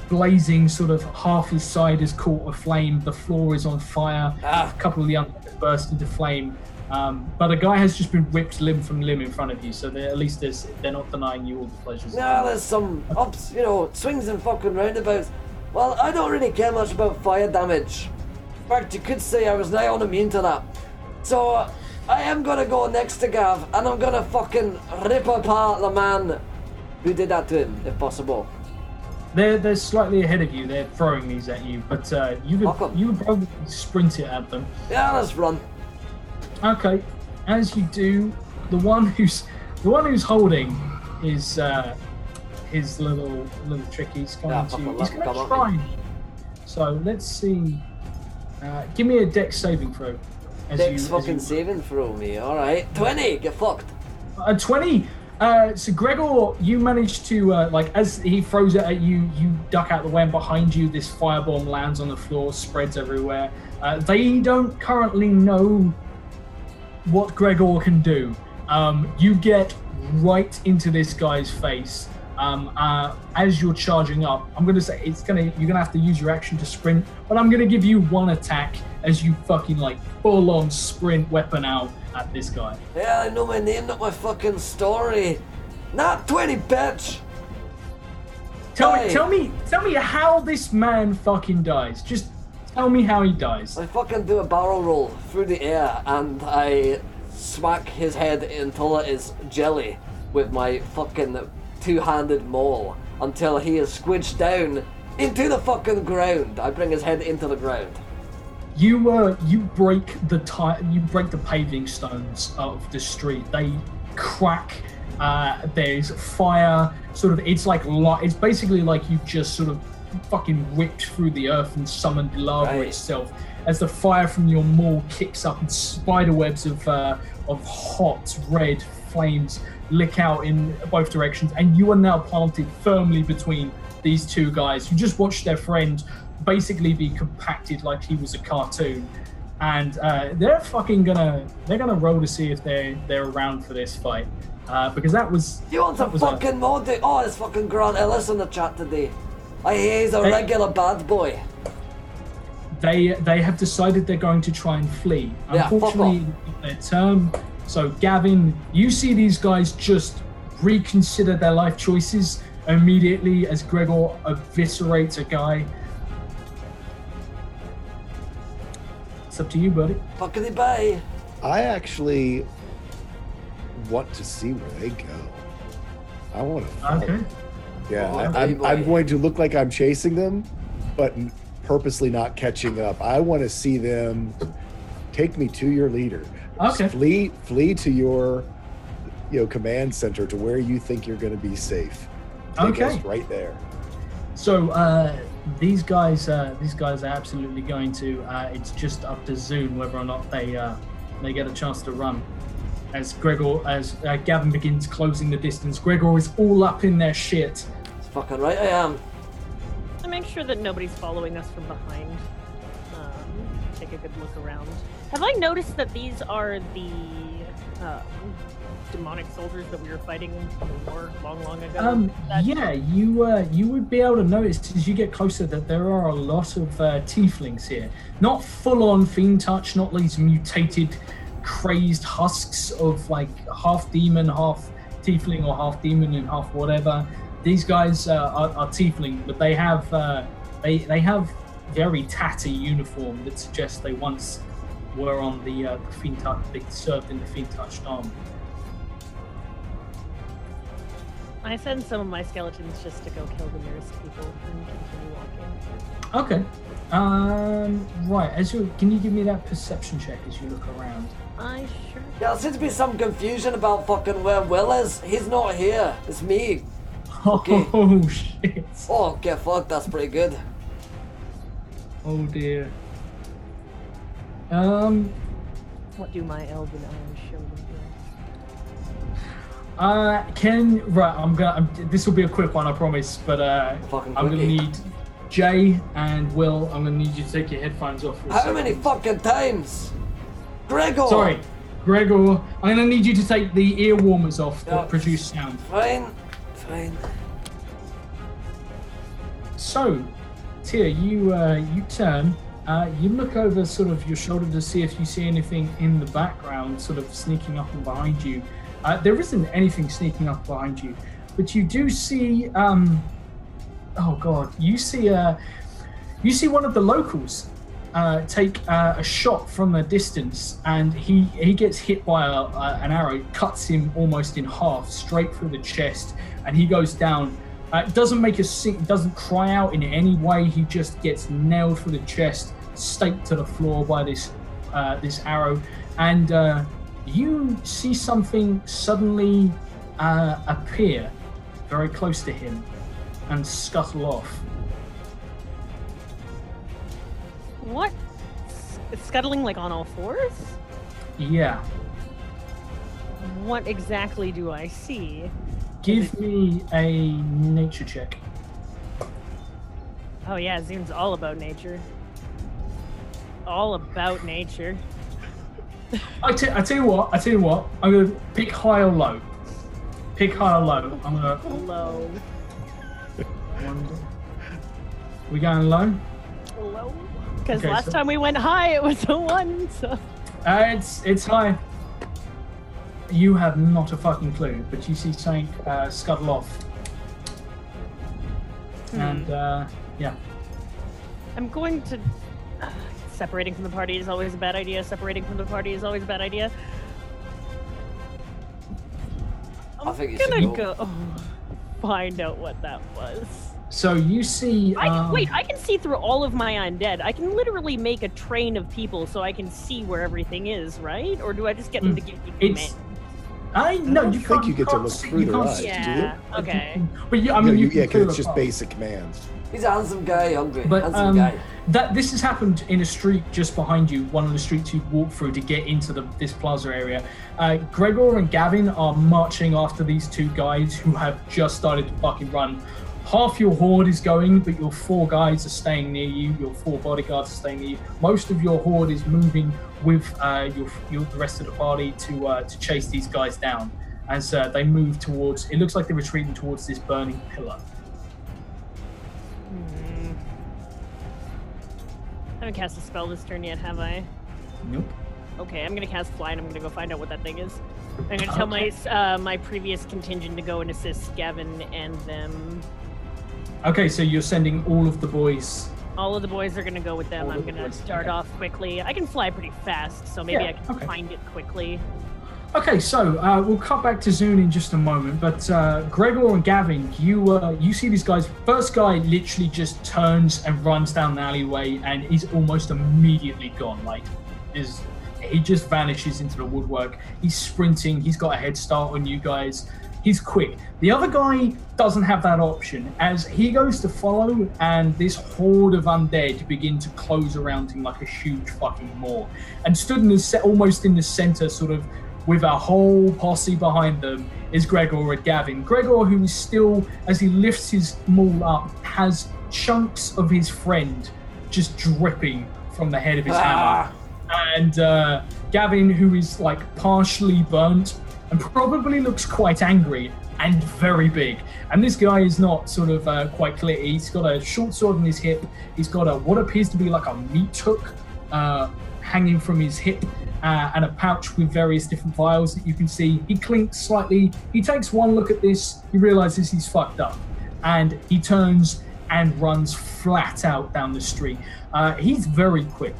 blazing, sort of half his side is caught aflame. The floor is on fire. A couple of the undead burst into flame. But a guy has just been ripped limb from limb in front of you, so at least they're not denying you all the pleasures. Yeah, there's some ups, swings and fucking roundabouts. Well, I don't really care much about fire damage. In fact, you could say I was now on immune to that. So, I am gonna go next to Gav, and I'm gonna fucking rip apart the man who did that to him, if possible. They're slightly ahead of you. They're throwing these at you, but you would probably sprint it at them. Yeah, let's run. Okay, as you do, the one who's holding his little trick. He's going to try. So let's see. Give me a dex saving throw. Saving throw me. All right, 20. Get fucked. 20. So Gregor, you manage to as he throws it at you, you duck out the way, and behind you, this firebomb lands on the floor, spreads everywhere. They don't currently know what Gregor can do. You get right into this guy's face. As you're charging up, I'm gonna say you're gonna have to use your action to sprint, but I'm gonna give you 1 attack as you fucking full on sprint weapon out at this guy. Yeah, I know my name, not my fucking story. Not 20, bitch. Tell me how this man fucking dies. Just tell me how he dies. I fucking do a barrel roll through the air and I smack his head until it is jelly with my fucking 2-handed maul until he is squidged down into the fucking ground. I bring his head into the ground. You break the paving stones of the street. They crack. There's fire. It's basically like you just sort of fucking ripped through the earth and summoned lava itself. As the fire from your maul kicks up and spider webs of hot red flames lick out in both directions, and you are now planted firmly between these 2 guys who just watched their friend basically be compacted like he was a cartoon, and they're gonna roll to see if they're around for this fight, because that was. You want some fucking mod? Oh, it's fucking Grant Ellis in the chat today. I hear he's a regular bad boy. They have decided they're going to try and flee. Unfortunately, their turn. So Gavin, you see these guys just reconsider their life choices immediately as Gregor eviscerates a guy. It's up to you, buddy. Fuckity bye. I actually want to see where they go. I want to follow. Okay. Yeah, Oh, I'm going to look like I'm chasing them, but purposely not catching up. I want to see them take me to your leader. Okay. Flee to your command center to where you think you're going to be safe. Take us right there. So these guys are absolutely going to. It's just up to Zune whether or not they get a chance to run. As Gavin begins closing the distance, Gregor is all up in their shit. It's fucking right I am. To make sure that nobody's following us from behind. Take a good look around. Have I noticed that these are the demonic soldiers that we were fighting in the war long ago? Yeah, you would be able to notice as you get closer that there are a lot of tieflings here. Not full-on fiend touch, not these mutated, crazed husks of like half demon, half tiefling, or half demon and half whatever. These guys are tiefling, but they have very tatty uniform that suggests they once were on the fiend touch. They served in the fiend touched army. I send some of my skeletons just to go kill the nearest people and continue walking. Okay. Right. Can you give me that perception check as you look around? I sure. Yeah, there seems to be some confusion about fucking where Will is. He's not here. It's me. Okay. Oh shit. Oh, get fucked. That's pretty good. Oh dear. What do my elven eyes show me? This will be a quick one, I promise. But Fucking I'm gonna quickie. need Jay and Will. I'm gonna need you to take your headphones off. For a How second. many fucking times? Gregor! Sorry, Gregor. I'm gonna need you to take the ear warmers off that Yeah. produce sound. Fine. So, Tia, you turn. You look over sort of your shoulder to see if you see anything in the background, sort of sneaking up and behind you. There isn't anything sneaking up behind you, but you do see. You see one of the locals take a shot from a distance, and he gets hit by an arrow. It cuts him almost in half, straight through the chest, and he goes down. Doesn't make a scene, doesn't cry out in any way. He just gets nailed through the chest, staked to the floor by this arrow, and you see something suddenly appear very close to him and scuttle off. What? Scuttling like on all fours? Yeah. What exactly do I see? Give me a nature check. Oh yeah, Zune's all about nature. All about nature. I tell you what. I'm gonna pick high or low. Pick high or low. I'm gonna. Low. We going low? Low. Because Okay, last so- time we went high, it was a 1, so... It's high. You have not a fucking clue, but you see something scuttle off. And, yeah. I'm going to... separating from the party is always a bad idea. I think you I'm should gonna go find out what that was. So you see... Wait, I can see through all of my undead. I can literally make a train of people so I can see where everything is, right? Or do I just get them to give me It's... commands? No, don't you think can't, you get to can't look see- through you their can't eyes, see- do Yeah, okay. But you, I mean, you can yeah, clear it's the just path. basic commands. He's a handsome guy, Andre. But Handsome guy. this has happened in a street just behind you, one of the streets you walk through to get into this plaza area. Gregor and Gavin are marching after these two guys who have just started to fucking run. Half your horde is going, but your 4 guys are staying near you. Your 4 bodyguards are staying near you. Most of your horde is moving with the rest of the party to chase these guys down as they move towards. It looks like they're retreating towards this burning pillar. I haven't cast a spell this turn yet, have I? Nope. Okay, I'm gonna cast fly and I'm gonna go find out what that thing is. I'm gonna tell my previous contingent to go and assist Gavin and them. Okay, so you're sending all of the boys All of the boys are gonna go with them. All I'm of the gonna boys, start okay. off quickly. I can fly pretty fast, so maybe Yeah, I can okay. find it quickly. Okay, so we'll cut back to Zune in just a moment, but Gregor and Gavin, you see these guys. First guy literally just turns and runs down the alleyway, and he's almost immediately gone. Like, he just vanishes into the woodwork. He's sprinting. He's got a head start on you guys. He's quick. The other guy doesn't have that option, as he goes to follow, and this horde of undead begin to close around him like a huge fucking maw. And stood almost in the center, sort of, with a whole posse behind them, is Gregor and Gavin. Gregor, who is still, as he lifts his maul up, has chunks of his friend just dripping from the head of his hammer. And Gavin, who is like partially burnt and probably looks quite angry and very big. And this guy is not sort of quite clear. He's got a short sword in his hip. He's got what appears to be like a meat hook hanging from his hip. And a pouch with various different vials that you can see. He clinks slightly. He takes one look at this. He realizes he's fucked up. And he turns and runs flat out down the street. He's very quick.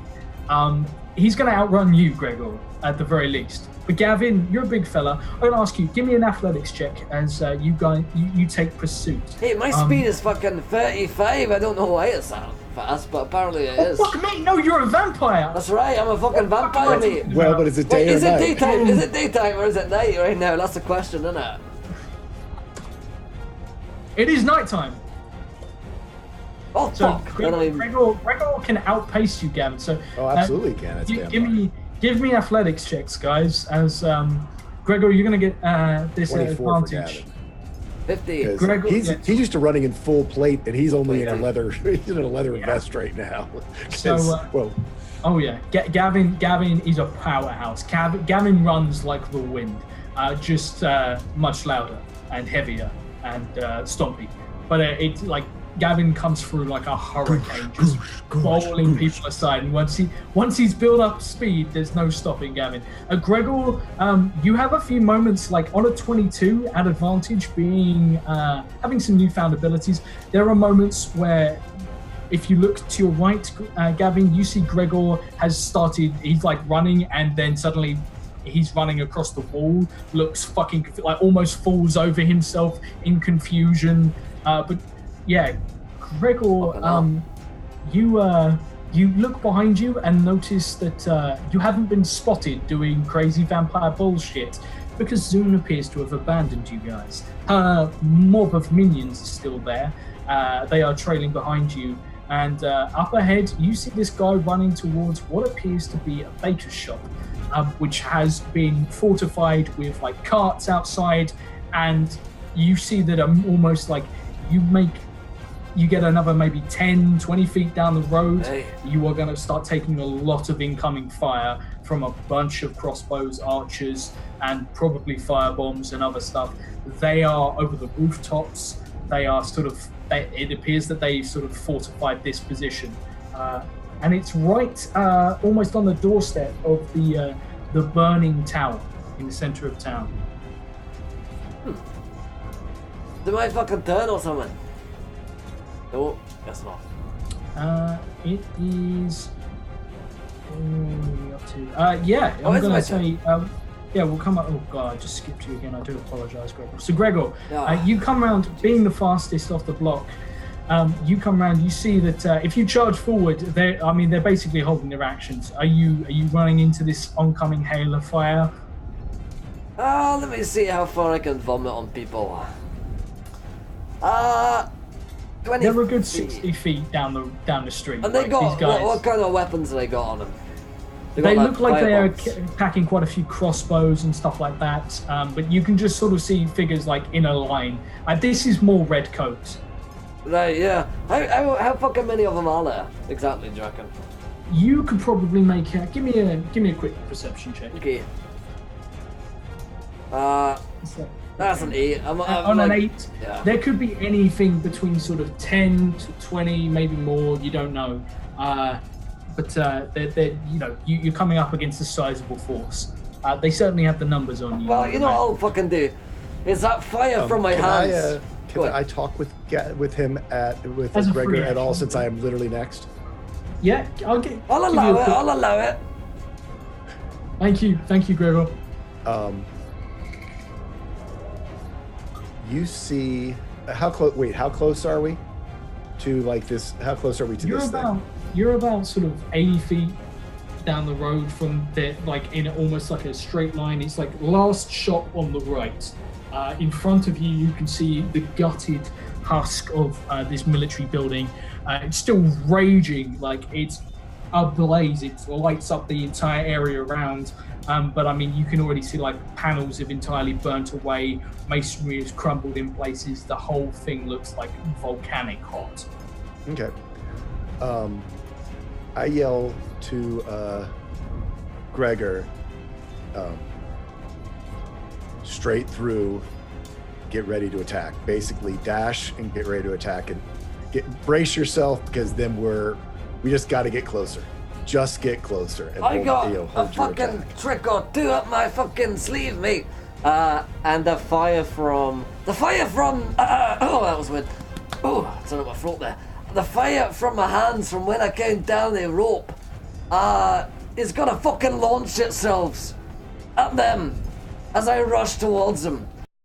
He's going to outrun you, Gregor, at the very least. But Gavin, you're a big fella. I'm going to ask you, give me an athletics check as you take pursuit. Hey, my speed is fucking 35. I don't know why it's that fast, but apparently it is. Fuck me, no, you're a vampire. That's right, I'm a fucking vampire, mate. Well, but is it day Wait, or is it night? daytime? Is it daytime or is it night right now? That's the question, isn't it? It is nighttime. Oh, So fuck. Then I'm- Gregor can outpace you, Gavin. So Oh, absolutely can. It's give me athletics checks, guys. As Gregor, you're gonna get this 24 for advantage. Gavin. 50. 'Cause Gregor- he's yeah. used to running in full plate, and he's only in a Yeah. leather. He's in a leather Yeah. vest right now. So, 'Cause, well, Oh yeah, Gavin is a powerhouse. Gavin runs like the wind, just much louder and heavier and stompy. But it's like Gavin comes through like a hurricane, just bowling people aside. And once he's built up speed, there's no stopping Gavin. Gregor, you have a few moments like on a 22 at advantage, being having some newfound abilities. There are moments where, if you look to your right, Gavin, you see Gregor has started. He's like running, and then suddenly he's running across the wall. Looks fucking like almost falls over himself in confusion. But yeah, Gregor, you look behind you and notice that you haven't been spotted doing crazy vampire bullshit, because Zune appears to have abandoned you guys. Her mob of minions is still there. They are trailing behind you. And up ahead, you see this guy running towards what appears to be a baker's shop, which has been fortified with like carts outside. And you see that almost like you get another maybe 10, 20 feet down the road, Hey. you are going to start taking a lot of incoming fire from a bunch of crossbows, archers, and probably firebombs and other stuff. They are over the rooftops. They are it appears that they sort of fortified this position. And it's right almost on the doorstep of the burning tower in the center of town. Do I fucking turn or something? No, guess not. It is. Up to, yeah, Oh, I'm it's going my to say. Yeah, we'll come up. Oh god, I just skipped you again. I do apologise, Gregor. So Gregor, Yeah. you come around, being the fastest off the block. You come around. You see that if you charge forward, they're basically holding their actions. Are you running into this oncoming hail of fire? Let me see how far I can vomit on people. 20 They're a good feet. 60 feet down the street. And they like, got these guys. what kind of weapons do they got on them? They got, look like they are firebombs. packing quite a few crossbows and stuff like that, but you can just sort of see figures like in a line. This is more red coats. Right, yeah. How fucking many of them are there? Exactly, do you reckon? You could probably make give me a quick perception check. Okay. That's an 8. I'm On like, an 8, yeah. there could be anything between sort of 10 to 20, maybe more. You don't know, but you're coming up against a sizable force. They certainly have the numbers on you. Well, you know what I'll fucking do? Is that fire from my hands? Can I talk with with him with As a Gregor free at all, action. since I am literally next? Yeah, I'll give you allow a it. quick- I'll allow it. Thank you, Gregor. You see how close? Wait, how close are we to like this? How close are we to this thing? You're about sort of 80 feet down the road from there, like in almost like a straight line. It's like last shot on the right. In front of you, you can see the gutted husk of this military building. It's still raging, like it's ablaze. It lights up the entire area around. But I mean, you can already see like panels have entirely burnt away. Masonry has crumbled in places. The whole thing looks like volcanic hot. Okay. I yell to Gregor, straight through, get ready to attack. Basically, dash and get ready to attack, and brace yourself, because then we just got to get closer. Just get closer. And I got hold a your fucking attack. trick or two up my fucking sleeve, mate. And the fire from oh, that was weird. Oh, I don't know my throat there. The fire from my hands from when I came down the rope, is gonna fucking launch itself at them as I rush towards them.